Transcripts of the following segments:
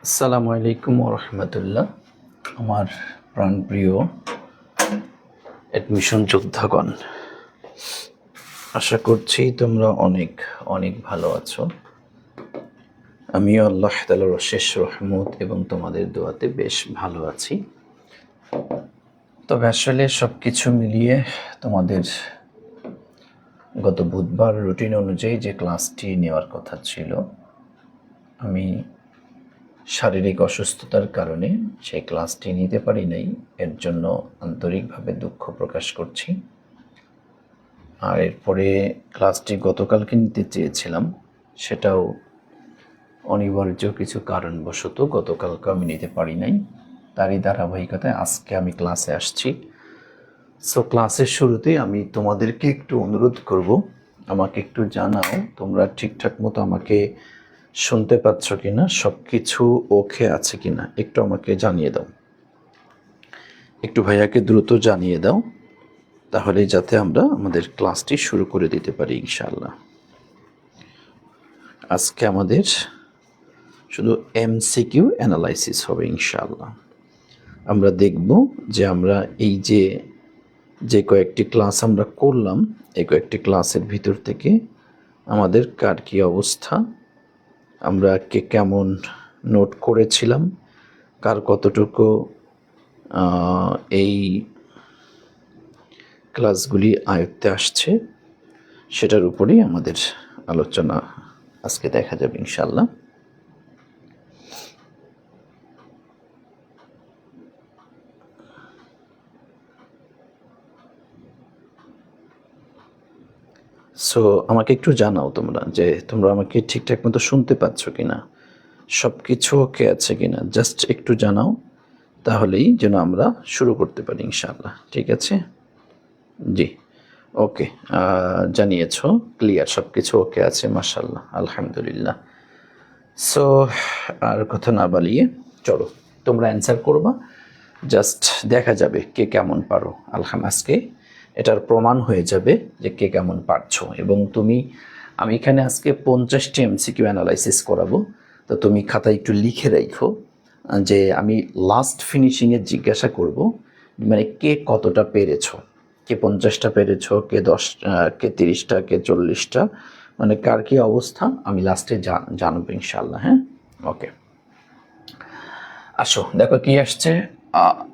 আসসালামু আলাইকুম রহমতুল্লাহ। আমার প্রাণপ্রিয় অ্যাডমিশন যোদ্ধাগণ, আশা করছি তোমরা অনেক অনেক ভালো আছো। আমিও আল্লাহ তাআলার অশেষ রহমত এবং তোমাদের দোয়াতে বেশ ভালো আছি। তবে আসলে সব কিছু মিলিয়ে তোমাদের গত বুধবার রুটিন অনুযায়ী যে ক্লাসটি নেওয়ার কথা ছিল, আমি শারীরিক অসুস্থতার কারণে সেই ক্লাসটি নিতে পারি নাই। এর জন্য আন্তরিকভাবে দুঃখ প্রকাশ করছি। আর এরপরে ক্লাসটি গতকালকে নিতে চেয়েছিলাম, সেটাও অনিবার্য কিছু কারণবশত গতকালকে আমি নিতে পারি নাই। তারই ধারাবাহিকতায় আজকে আমি ক্লাসে আসছি। সো ক্লাসের শুরুতেই আমি তোমাদেরকে একটু অনুরোধ করব, আমাকে একটু জানাও তোমরা ঠিকঠাক মতো আমাকে শুনতে পাচ্ছ কিনা, সব কিছু ওকে আছে কিনা একটু আমাকে জানিয়ে দাও। একটু ভাইয়াকে দ্রুত জানিয়ে দাও, তাহলে যাতে আমরা আমাদের ক্লাসটি শুরু করে দিতে পারি ইনশাআল্লাহ। আজকে আমাদের শুধু এমসিকিউ অ্যানালাইসিস হবে ইনশাআল্লাহ। আমরা দেখব যে আমরা এই যে কয়েকটি ক্লাস আমরা করলাম, এই কয়েকটি ক্লাসের ভিতর থেকে আমাদের কার কী অবস্থা, আমরা কে কেমন নোট করেছিলাম, কার কতটুকু এই ক্লাসগুলি আয়ত্তে আসছে, সেটার উপরেই আমাদের আলোচনা আজকে দেখা যাবে ইনশাআল্লাহ। সো আমাকে একটু জানাও তোমরা যে তোমরা আমাকে ঠিকঠাক মতো শুনতে পাচ্ছ কিনা, সব কিছু ওকে আছে কিনা, জাস্ট একটু জানাও, তাহলেই যেন আমরা শুরু করতে পারি ইনশাআল্লাহ। ঠিক আছে? জি, ওকে, জানিয়েছ, ক্লিয়ার, সব কিছু ওকে আছে, মাশাআল্লাহ, আলহামদুলিল্লাহ। সো আর কথা না বাড়িয়ে চলো, তোমরা অ্যান্সার করবা, জাস্ট দেখা যাবে কে কেমন পারো। আজকে এটার প্রমাণ হয়ে যাবে যে কে কেমন পারছো। এবং আমি এখানে আজকে 50টি এমসিকিউ অ্যানালাইসিস করাবো, তো তুমি খাতায় একটু লিখে রাখো যে আমি লাস্ট ফিনিশিংয়ে জিজ্ঞাসা করব, মানে কে কতটা পেরেছো, কে 50টা পেরেছো, কে 10টা, কে 30টা, কে 40টা, মানে কার কী অবস্থা আমি লাস্টে জানবো ইনশাআল্লাহ। হ্যাঁ, ওকে, আসো দেখো কি আসছে।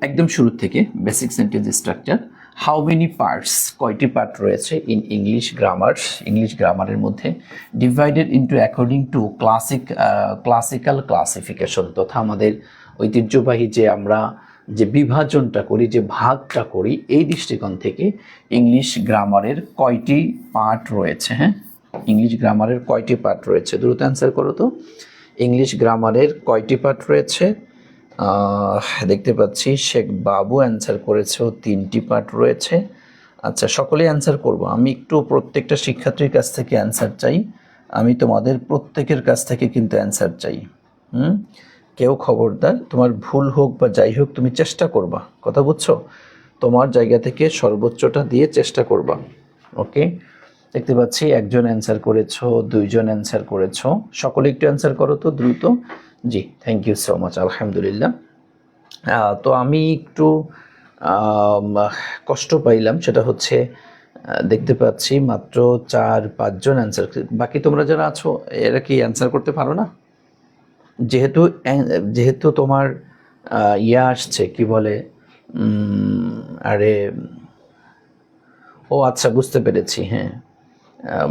একদম শুরু থেকে basic sentence structure. How many parts, কয়টি পার্ট রয়েছে ইন ইংলিশ গ্রামার, ইংলিশ গ্রামারের মধ্যে, divided into according to classical classification, তথা আমাদের ঐতিহ্যবাহী যে আমরা যে বিভাজনটা করি, যে ভাগটা করি, এই দৃষ্টিকোণ থেকে ইংলিশ গ্রামারের কয়টি পার্ট রয়েছে। হ্যাঁ, ইংলিশ গ্রামারের কয়টি পার্ট রয়েছে, দ্রুত অ্যান্সার করো তো। ইংলিশ গ্রামারের কয়টি পার্ট রয়েছে? দেখতে পাচ্ছি শেখ বাবু অ্যান্সার করেছে, 3টি পার্ট রয়েছে। আচ্ছা, সকলেই অ্যান্সার করব, আমি একটু প্রত্যেকটা শিক্ষার্থীর কাছ থেকে অ্যান্সার চাই, আমি তোমাদের প্রত্যেকের কাছ থেকে কিন্তু অ্যান্সার চাই। কেউ খবরদার, তোমার ভুল হোক বা যাই হোক, তুমি চেষ্টা করবা, কথা বুঝছো, তোমার জায়গা থেকে সর্বোচ্চটা দিয়ে চেষ্টা করবা। ওকে, দেখতে পাচ্ছি একজন অ্যান্সার করেছো, 2জন অ্যান্সার করেছো, সকলে একটু অ্যান্সার করো তো দ্রুত। জি, থ্যাংক ইউ সো মাচ, আলহামদুলিল্লাহ। তো আমি একটু কষ্ট পাইলাম, সেটা হচ্ছে দেখতে পাচ্ছি মাত্র 4-5জন অ্যান্সার, বাকি তোমরা যারা আছো এরা কি অ্যান্সার করতে পারো না? যেহেতু তোমার আসছে কি বলে, আরে ও আচ্ছা, বুঝতে পেরেছি। হ্যাঁ,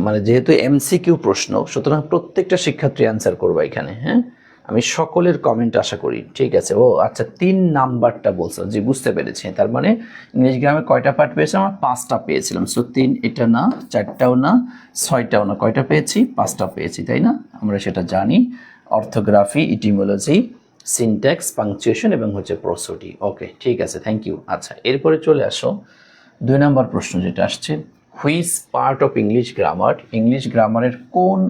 মানে যেহেতু এমসিকিউ প্রশ্ন, সুতরাং প্রত্যেকটা শিক্ষার্থী অ্যান্সার করবো এখানে। হ্যাঁ, আমি সকলের কমেন্ট আশা করি। ঠিক আছে, ও আচ্ছা, 3 নাম্বারটা বলছো, জি বুঝতে পেরেছি। তার মানে ইংলিশ গ্রামের কয়টা পার্ট পেয়েছিলাম আমরা? 5টা পেয়েছিলাম। সো 3, এটা না, 4টাও না, 6টাও না, কয়টা পেয়েছি? 5টা পেয়েছি, তাই না? আমরা সেটা জানি, অর্থোগ্রাফি, ইটিমোলজি, সিনট্যাক্স, পাংচুয়েশন এবং হচ্ছে প্রসোডি। ওকে, ঠিক আছে, থ্যাংক ইউ। আচ্ছা, এরপরে চলে আসো 2 নম্বর প্রশ্ন যেটা আসছে, which part of English grammar, English গ্রামারের কোন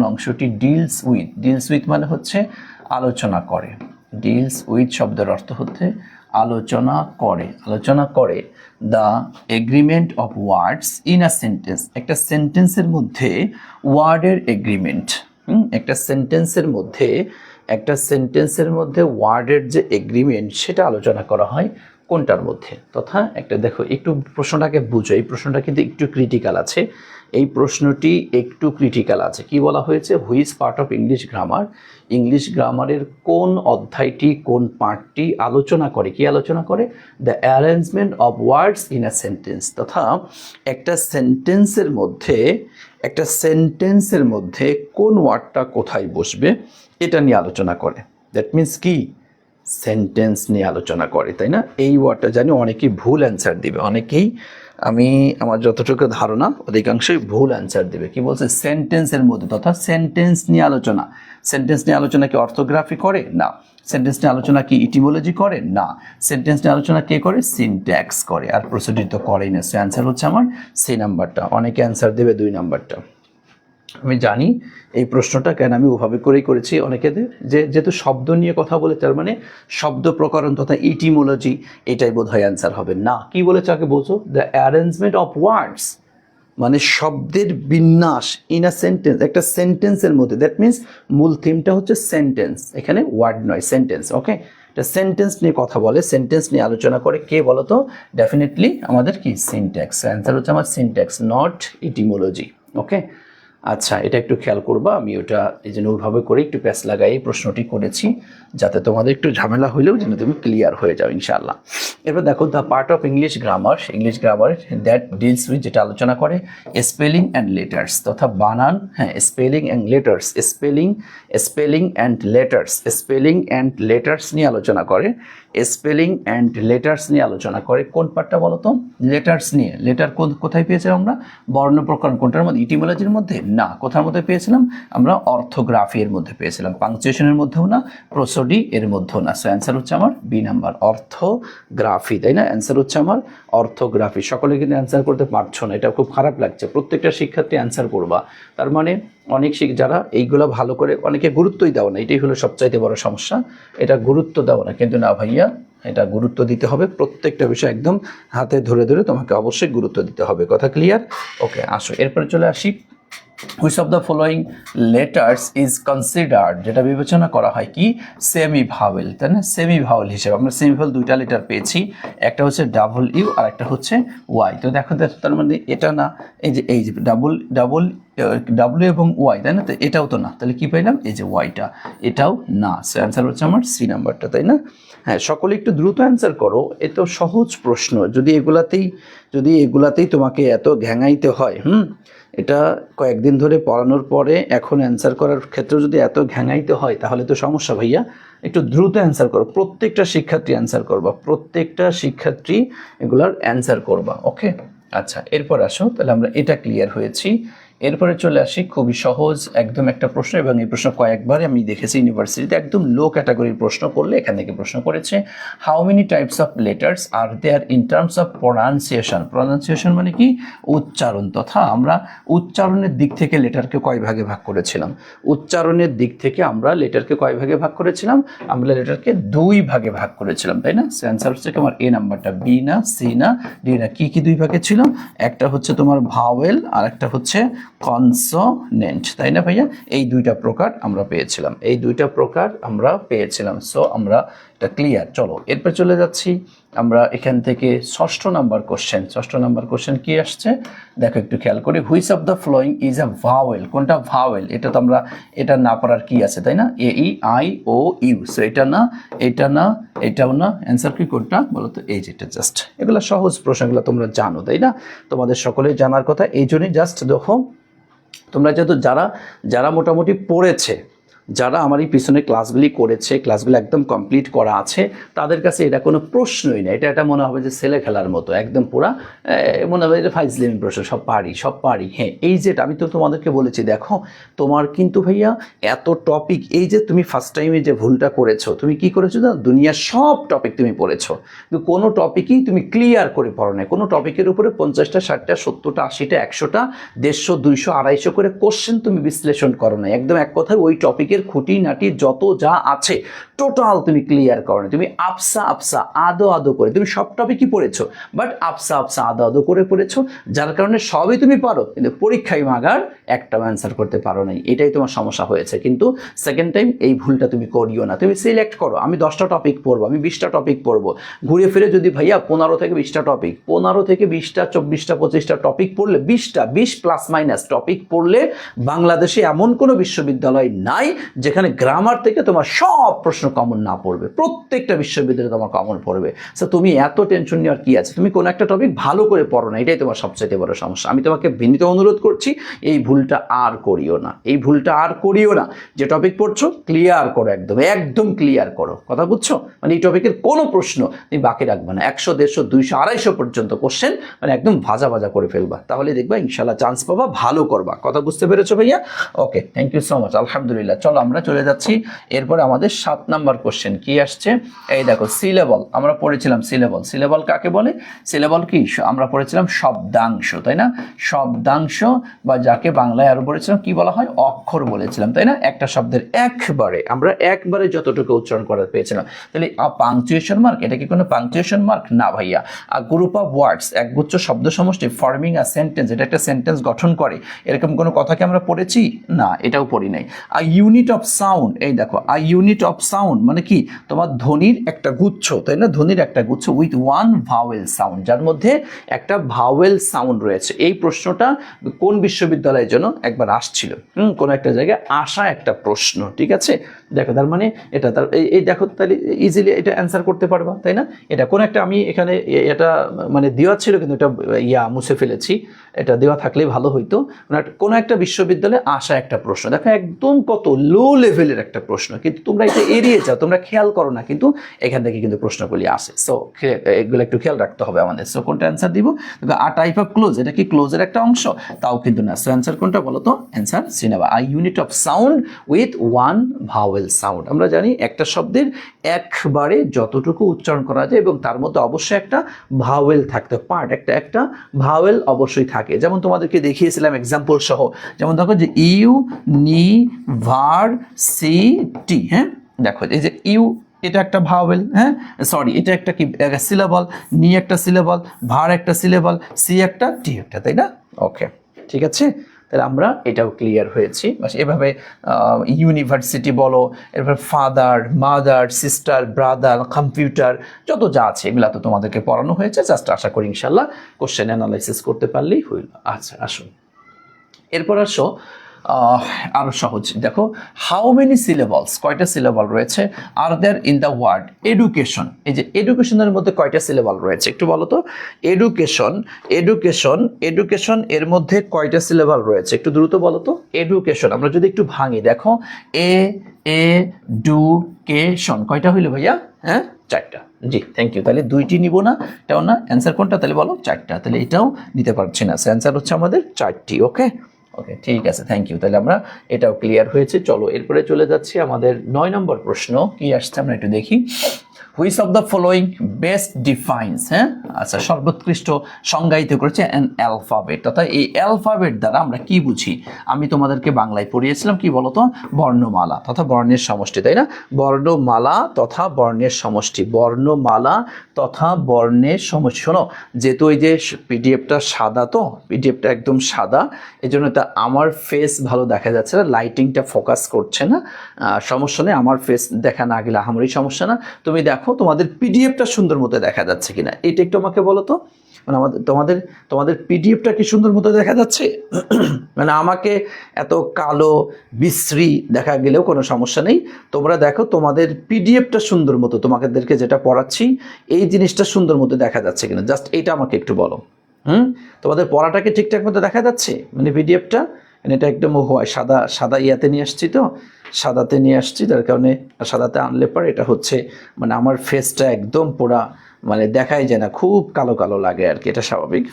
অংশটি ডিলস উইথ মানে হচ্ছে আলোচনা করে, ডিলস উইথ শব্দের অর্থ হচ্ছে আলোচনা করে the agreement of words in a sentence, একটা সেন্টেন্সের মধ্যে ওয়ার্ডের এগ্রিমেন্ট, একটা সেন্টেন্সের মধ্যে ওয়ার্ডের যে এগ্রিমেন্ট সেটা আলোচনা করা হয় কোনটার মধ্যে? তথা একটা দেখো, একটু প্রশ্নটাকে বুঝো, এই প্রশ্নটা কিন্তু একটু ক্রিটিক্যাল আছে। এই প্রশ্নটি একটু ক্রিটিক্যাল আছে। কি বলা হয়েছে? Which part of English grammar, English গ্রামারের কোন অধ্যায়টি, কোন পার্টটি আলোচনা করে, কি আলোচনা করে? The arrangement of words in a sentence. তথা একটা সেন্টেন্সের মধ্যে কোন ওয়ার্ডটা কোথায় বসবে এটা নিয়ে আলোচনা করে। দ্যাট মিন্স কি? সেন্টেন্স নিয়ে আলোচনা করে, তাই না? এই ওয়ার্ডটা জানি অনেকেই ভুল অ্যান্সার দিবে, আমার যতটুকু ধারণা অধিকাংশই ভুল অ্যান্সার দেবে। কি বলছে? সেন্টেন্সের মধ্যে, তথা সেন্টেন্স নিয়ে আলোচনা কি অর্থোগ্রাফি করে? না। সেন্টেন্স নিয়ে আলোচনা কি ইটিমোলজি করে? না। সেন্টেন্স নিয়ে আলোচনা কে করে? সিনট্যাক্স করে। আর প্রসিডিউর তো করেই না। সো অ্যান্সার হচ্ছে আমার সি নাম্বারটা। অনেকে অ্যান্সার দেবে 2 নাম্বারটা। আমি জানি এই প্রশ্নটা কেন আমি ওভাবে করেই করেছি অনেকেদের, যেহেতু শব্দ নিয়ে কথা বলে, তার মানে শব্দ প্রকরণ তথা ইটিমোলজি, এটাই বোধহয় অ্যান্সার হবে না। কি বলেছে আগে বোঝো? দ্য অ্যারেঞ্জমেন্ট অফ ওয়ার্ডস, মানে শব্দের বিন্যাস ইন আ সেন্টেন্স, একটা সেন্টেন্সের মধ্যে। দ্যাট মিন্স মূল থিমটা হচ্ছে সেন্টেন্স, এখানে ওয়ার্ড নয়, সেন্টেন্স। ওকে, এটা সেন্টেন্স নিয়ে কথা বলে, সেন্টেন্স নিয়ে আলোচনা করে। কে বলো তো? ডেফিনেটলি আমাদের কি? সিনট্যাক্স। অ্যান্সার হচ্ছে আমার সিনট্যাক্স, নট ইটিমোলজি। ওকে, আচ্ছা, এটা একটু খেয়াল করবা। আমি ওটা এই জন্য ওইভাবে করে একটু প্যাচ লাগাই এই প্রশ্নটি করেছি, যাতে তোমাদের একটু ঝামেলা হলেও যেন তুমি ক্লিয়ার হয়ে যাও ইনশাআল্লাহ। এবার দেখো, the part of English grammar that deals with, যেটা আলোচনা করে স্পেলিং অ্যান্ড লেটার্স, তথা বানান, হ্যাঁ, স্পেলিং অ্যান্ড লেটার্স নিয়ে আলোচনা করে। কোন পার্টটা বলো তো? লেটার্স নিয়ে। লেটার কোথায় পেয়েছিলাম আমরা? বর্ণ প্রকরণ। কোনটার মধ্যে? ইটিমোলজির মধ্যে না। কোথার মধ্যে পেয়েছিলাম আমরা? অর্থোগ্রাফি এর মধ্যে পেয়েছিলাম। পাংচুয়েশনের মধ্যেও না, প্রোসোডি এর মধ্যেও না। সো অ্যান্সার হচ্ছে আমার বি নাম্বার, অর্থোগ্রাফি, তাই না? অ্যান্সার হচ্ছে আমার অর্থোগ্রাফি। সকলে কিন্তু অ্যান্সার করতে পারছো না, এটা খুব খারাপ লাগছে। প্রত্যেকটা শিক্ষার্থী অ্যান্সার করবা। তার মানে অনেক যারা এইগুলো ভালো করে, অনেকে গুরুত্বই দাও না, এটাই হলো সবচাইতে বড় সমস্যা। এটা গুরুত্ব দাও না, কিন্তু না ভাইয়া, এটা গুরুত্ব দিতে হবে। প্রত্যেকটা বিষয় একদম হাতে ধরে ধরে তোমাকে অবশ্যই গুরুত্ব দিতে হবে। কথা ক্লিয়ার? ওকে, আসো এরপরে চলে আসি। Which of the following letters is considered, যেটা বিবেচনা করা হয় কি? সেমি ভাওয়েল, তাই না? সেমি ভাওয়েল হিসেবে আমরা সেমি ভাওয়েল 2টা লেটার পেয়েছি, একটা হচ্ছে ডাব্লিউ আর একটা হচ্ছে ওয়াই। তো দেখো, তার মানে এটা না, এই যে ডাব্লিউ এবং ওয়াই, তাই না? তো এটাও তো না, তাহলে কি পাইলাম? এই যে ওয়াইটা, এটাও না। সো অ্যান্সার হচ্ছে আমার সি নাম্বারটা, তাই না? হ্যাঁ, সকলে একটু দ্রুত অ্যান্সার করো, এ তো সহজ প্রশ্ন। যদি এগুলাতেই তোমাকে এত ঘ্যাঙাইতে হয়, এটা কয়েকদিন ধরে পড়ানোর পরে এখন অ্যান্সার করার ক্ষেত্রে যদি এত ঘ্যাঙাইতে হয়, তাহলে তো সমস্যা ভাইয়া। একটু দ্রুত অ্যান্সার করো, প্রত্যেকটা শিক্ষার্থী অ্যান্সার করবা, এগুলার অ্যান্সার করবা। ওকে, আচ্ছা, এরপর আসো, তাহলে আমরা এটা ক্লিয়ার হয়েছি। এরপরে চলে আসি খুবই সহজ একদম একটা প্রশ্ন, এবং এই প্রশ্ন কয়েকবার আমি দেখেছি ইউনিভার্সিটিতে, একদম লো ক্যাটাগরির প্রশ্ন করলে এখান থেকে প্রশ্ন করেছে। How many types of letters are there in terms of pronunciation মানে কি? উচ্চারণ। তথা আমরা উচ্চারণের দিক থেকে লেটারকে কয় ভাগে ভাগ করেছিলাম? আমরা লেটারকে 2 ভাগে ভাগ করেছিলাম, তাই না? অ্যান্সার হচ্ছে তোমার এ নাম্বারটা। বি না, সি না, ডি না, কি 2 ভাগে ছিল? একটা হচ্ছে তোমার ভাওয়েল আর একটা হচ্ছে কনসোনেন্ট, তাই না ভাইয়া? এই 2টা প্রকার আমরা পেয়েছিলাম। সো আমরা এটা ক্লিয়ার। চলো এরপর চলে যাচ্ছি আমরা এখান থেকে 6 নাম্বার কোশ্চেন কি আসছে দেখো একটু খেয়াল করে। Which of the following is a vowel? কোনটা ভাওয়েল? এটা তো আমরা এটা না পড়ার কি আছে, তাই না? A E I O U. So এটা না, এটাও না। অ্যান্সার কি কোনটা বলো তো? এই যেটা। জাস্ট এগুলো সহজ প্রশ্নগুলো তোমরা জানো, তাই না? তোমাদের সকলেই জানার কথা। এই জন্যই জাস্ট দেখো, তোমরা যেহেতু যারা মোটামুটি পড়েছে, যারা আমার এই পিছনে ক্লাসগুলি করেছে, ক্লাসগুলো একদম কমপ্লিট করা আছে, তাদের কাছে এটা কোনো প্রশ্নই না। এটা মনে হবে যে ছেলে খেলার মতো, একদম পুরা মনে হবে যে ফাইজলিমি প্রশ্ন, সব পারি। হ্যাঁ, এই যে আমি তো তোমাদেরকে বলেছি, দেখো তোমার কিন্তু ভাইয়া এত টপিক, এই যে তুমি ফার্স্ট টাইমে যে ভুলটা করেছো, তুমি কি করেছো না? দুনিয়ার সব টপিক তুমি পড়েছো, কিন্তু কোনো টপিকই তুমি ক্লিয়ার করে পড়ো না। কোনো টপিকের উপরে 50টা, 60টা, 70টা, 80টা, 100টা, 150, 200, 250 করে কোশ্চেন তুমি বিশ্লেষণ করো না। একদম এক কথায় ওই টপিকের খুঁটিনাটি যত যা আছে টোটাল তুমি ক্লিয়ার করো না, তুমি আপসা আপসা আদো আদো করে, তুমি সব টপিকই পড়েছো বাট আপসা আপসা আদো আদো করে পড়েছো, যার কারণে সবই তুমি পারো কিন্তু পরীক্ষায় মাগার একটাও অ্যান্সার করতে পারো নাই, এটাই তোমার সমস্যা হয়েছে। কিন্তু সেকেন্ড টাইম এই ভুলটা তুমি করিও না, তুমি সিলেক্ট করো আমি 10টা টপিক পড়বো, আমি 20টা টপিক পড়বো, ঘুরে ফিরে যদি ভাইয়া 15 থেকে 20টা টপিক, 15 থেকে 20টা 24টা 25টা টপিক পড়লে, 20 প্লাস মাইনাস টপিক পড়লে বাংলাদেশে এমন কোনো বিশ্ববিদ্যালয় নাই যেখানে গ্রামার থেকে তোমার সব প্রশ্ন কমন না পড়বে, প্রত্যেকটা বিশ্ববিদ্যালয়ে তোমার কমন পড়বে। সো তুমি এত টেনশন নেওয়ার কি আছে, তুমি কোনো একটা টপিক ভালো করে পড়ো না, এটাই তোমার সবচেয়ে বড় সমস্যা। আমি তোমাকে বিনীত অনুরোধ করছি এই ভুলটা আর করিও না, এই ভুলটা আর করিও না। যে টপিক পড়ছো ক্লিয়ার করো, একদম একদম ক্লিয়ার করো, কথা বুঝছো? মানে এই টপিকের কোনো প্রশ্ন তুমি বাকি রাখবে না, 100 150 200 250 পর্যন্ত কোশ্চেন মানে একদম ভাজা ভাজা করে ফেলবা, তাহলে দেখবা ইনশাল্লাহ চান্স পাবা, ভালো করবা। কথা বুঝতে পেরেছো ভাইয়া? ওকে, থ্যাংক ইউ সো মাচ, আলহামদুলিল্লাহ। চলো আমরা চলে যাচ্ছি এরপরে আমাদের 7 নাম্বার কোশ্চেন কি আসছে, এই দেখো সিলেবল। আমরা পড়েছিলাম সিলেবল, সিলেবল কাকে বলে? সিলেবল কি আমরা পড়েছিলাম শব্দাংশ, তাই না? শব্দাংশ বা যাকে বাংলায় আরো বলেছিলাম কি বলা হয়, অক্ষর বলেছিলাম, তাই না? একটা শব্দের একবারে আমরা একবারে যতটুকু উচ্চারণ করা পেয়েছিলাম। তাহলে পাংচুয়েশন মার্ক, এটা কি কোনো পাংচুয়েশন মার্ক? না ভাইয়া। গ্রুপ অফ ওয়ার্ডস, একগুচ্ছ শব্দ সমষ্টি, ফর্মিং আ সেন্টেন্স, এটা একটা সেন্টেন্স গঠন করে, এরকম কোনো কথাকে আমরা পড়েছি? না, এটাও পড়ি নাই। আ ইউনিট অফ সাউন্ড, এই দেখো আ ইউনিট অফ সাউন্ড মানে কি, তোমার ধ্বনির একটা গুচ্ছ, তাই না? ধ্বনির একটা গুচ্ছ উইথ ওয়ান ভাওয়েল সাউন্ড, যার মধ্যে একটা ভাওয়েল সাউন্ড রয়েছে। এই প্রশ্নটা কোন বিশ্ববিদ্যালয়ের জন্য একবার আসছিল, কোনো একটা জায়গায় আসা একটা প্রশ্ন, ঠিক আছে? দেখো তার মানে এটা তার এই দেখো, তাহলে ইজিলি এটা অ্যান্সার করতে পারবা, তাই না? এটা কোন একটা, আমি এখানে এটা মানে দেওয়া ছিল কিন্তু এটা মুছে ফেলেছি, এটা দেওয়া থাকলেই ভালো হইতো। কোনো একটা বিশ্ববিদ্যালয়ে আসা একটা প্রশ্ন, দেখো একদম কত লো লেভেলের একটা প্রশ্ন, কিন্তু তোমরা এটা এড়িয়ে যাও, তোমরা খেয়াল করো না, কিন্তু এখান থেকে কিন্তু প্রশ্নগুলি আসে। সো এগুলো একটু খেয়াল রাখতে হবে আমাদের। সো কোনটা অ্যান্সার দিব? আ টাইপ অফ ক্লোজ, এটা কি ক্লোজের একটা অংশ? তাও কিন্তু না। সো অ্যান্সার কোনটা বলো তো? অ্যান্সার সি নেবা, a unit of sound with one vowel sound. আমরা জানি একটা শব্দের একবারে যতটুকু উচ্চারণ করা যায় এবং তার মধ্যে অবশ্যই একটা ভাওয়েল থাকতে পার্ট, একটা ভাওয়েল অবশ্যই থাকে। যেমন তোমাদেরকে দেখিয়েছিলাম এক্সাম্পল সহ, যেমন দেখো যে ইউ নি ভার সি টি, হ্যাঁ দেখো এই যে ইউ এটা একটা ভাওয়েল, হ্যাঁ সরি এটা একটা কি সিলেবল, নি একটা সিলেবল, ভার একটা সিলেবল, সি একটা, টি একটা, তাই না? ওকে, ঠিক আছে, তাহলে আমরা এটাও ক্লিয়ার হয়েছি। বাস এভাবে ইউনিভার্সিটি বলো, এরপর father, mother, sister, brother, computer, যত যা আছে এগুলা তো তোমাদেরকে পড়ানো হয়েছে। জাস্ট আশা করি ইনশাল্লাহ কোশ্চেন অ্যানালাইসিস করতে পারলেই হইল। আচ্ছা আসুন এরপর আসো আরো সহজ, দেখো হাউ মেনি সিলেবলস, কয়টা সিলেবল রয়েছে আর there in the word education. এই যে এডুকেশনের মধ্যে কয়টা সিলেবল রয়েছে একটু বলো তো? এডুকেশন, এডুকেশন, এডুকেশন এর মধ্যে কয়টা সিলেবল রয়েছে একটু দ্রুত বলো তো? এডুকেশন আমরা যদি একটু ভাঙি, দেখো এ এ ডু কেশন, কয়টা হইলো ভাইয়া? হ্যাঁ 4টা। জি থ্যাংক ইউ। তাহলে 2টি নিব না, এটাও না, অ্যান্সার কোনটা তাহলে বলো? 4টা। তাহলে এটাও নিতে পারছি না, অ্যান্সার হচ্ছে আমাদের 4টি। ওকে ওকে ঠিক আছে, থ্যাংক ইউ। তাহলে আমরা এটাও ক্লিয়ার হয়েছে। চলো এরপরে চলে যাচ্ছি আমাদের 9 নম্বর প্রশ্ন কি আসছে আমরা একটু দেখি। Which of the following best defines, হ্যাঁ আচ্ছা সর্বোৎকৃষ্ট সংজ্ঞায়িত করেছে অ্যান অ্যালফাবেট, অর্থাৎ এই অ্যালফাবেট দ্বারা আমরা কি বুঝি? আমি তোমাদেরকে বাংলায় পড়িয়েছিলাম কি বলতো? বর্ণমালা তথা বর্ণের সমষ্টি, তাই না? বর্ণমালা তথা বর্ণের সমষ্টি, বর্ণমালা তথা বর্ণের সমষ্টি। শোনো যেহেতু ওই যে পিডিএফটা সাদা, তো পিডিএফটা একদম সাদা, এই জন্য তা আমার ফেস ভালো দেখা যাচ্ছে না, লাইটিংটা ফোকাস করছে না, সমস্যা নেই, আমার ফেস দেখা না গেলে আমারই সমস্যা না। তুমি দেখো তোমাদের পিডিএফটা সুন্দর মতো দেখা যাচ্ছে কিনা, এটা একটু আমাকে বলো তো। মানে তোমাদের পিডিএফটা কি সুন্দর মতো দেখা যাচ্ছে? মানে আমাকে এত কালো বিশ্রী দেখা গেলেও কোনো সমস্যা নেই, তোমরা দেখো তোমাদের পিডিএফটা সুন্দর মতো, তোমাদেরকে যেটা পড়াচ্ছি এই জিনিসটা সুন্দর মতো দেখা যাচ্ছে কিনা, জাস্ট এটা আমাকে একটু বলো। তোমাদের পড়াটাকে ঠিকঠাক মতো দেখা যাচ্ছে? মানে পিডিএফটা এটা একদম হয় সাদা সাদা ইয়াতে নিয়ে আসছি, তো সাদাতে নিয়ে আসছি, যার কারণে সাদাতে আনলে পরে এটা হচ্ছে মানে আমার ফেসটা একদম পুরা মানে দেখাই যায় না, খুব কালো কালো লাগে আর কি, এটা স্বাভাবিক।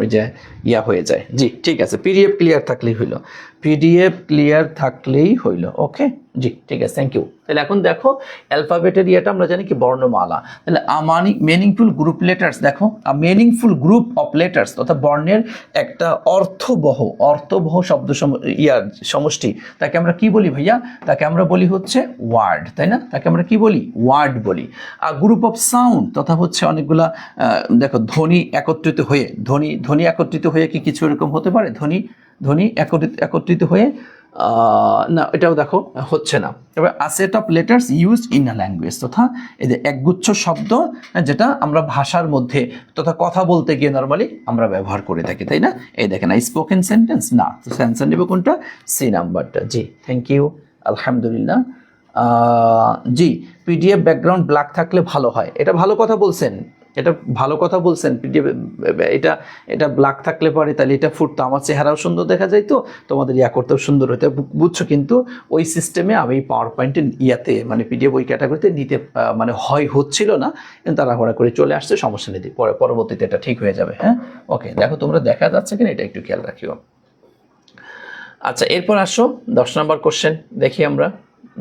ওই যে ইয়া হয়ে যায়। জি ঠিক আছে, পিডিএফ ক্লিয়ার থাকলেই হইলো, পিডিএফ ক্লিয়ার থাকলেই হইলো। ওকে জি ঠিক আছে, থ্যাংক ইউ। তাহলে এখন দেখো অ্যালফাবেটের ইয়েটা আমরা জানি কি বর্ণমালা, তাহলে মিনিংফুল গ্রুপ লেটার্স, দেখো মিনিংফুল গ্রুপ অফ লেটার্স অর্থাৎ বর্ণের একটা অর্থবহ শব্দ সমষ্টি, তাকে আমরা কি বলি ভাইয়া? তাকে আমরা বলি হচ্ছে ওয়ার্ড, তাই না? তাকে আমরা কি বলি? ওয়ার্ড বলি। আর গ্রুপ অফ সাউন্ড তথা হচ্ছে অনেকগুলা দেখো ধ্বনি একত্রিত হয়ে, ধ্বনি একত্রিত হয়ে কি কিছু এরকম হতে পারে? ধ্বনি একত্রিত হয়ে না, এটাও দেখো হচ্ছে না। তবে a set of letters used in a language, তথা এই যে একগুচ্ছ শব্দ যেটা আমরা ভাষার মধ্যে তথা কথা বলতে গিয়ে নর্মালি আমরা ব্যবহার করে থাকি, তাই না? এই দেখেন স্পোকেন সেন্টেন্স না, তো সেন্সার নেব কোনটা? সি নাম্বারটা। জি থ্যাংক ইউ, আলহামদুলিল্লাহ। জি পিডিএফ ব্যাকগ্রাউন্ড ব্ল্যাক থাকলে ভালো হয়, এটা ভালো কথা বলছেন, এটা ভালো কথা বলছেন। পিডিএফ এটা ব্ল্যাক থাকলে পরে তাহলে এটা ফুটতো, আমার চেহারাও সুন্দর দেখা যায়, তো তোমাদের ইয়া করতেও সুন্দর হতো, বুঝছো? কিন্তু ওই সিস্টেমে আমি পাওয়ার পয়েন্টে ইয়াতে মানে পিডিএফ ওই ক্যাটাগরিতে নিতে মানে হচ্ছিল না, কিন্তু তাড়াহুড়া করে চলে আসছে, সমস্যা নেই, পরবর্তীতে এটা ঠিক হয়ে যাবে। হ্যাঁ ওকে, দেখো তোমরা দেখা যাচ্ছে কিনা এটা একটু খেয়াল রাখিও। আচ্ছা এরপর আসো 10 নম্বর কোশ্চেন দেখি আমরা।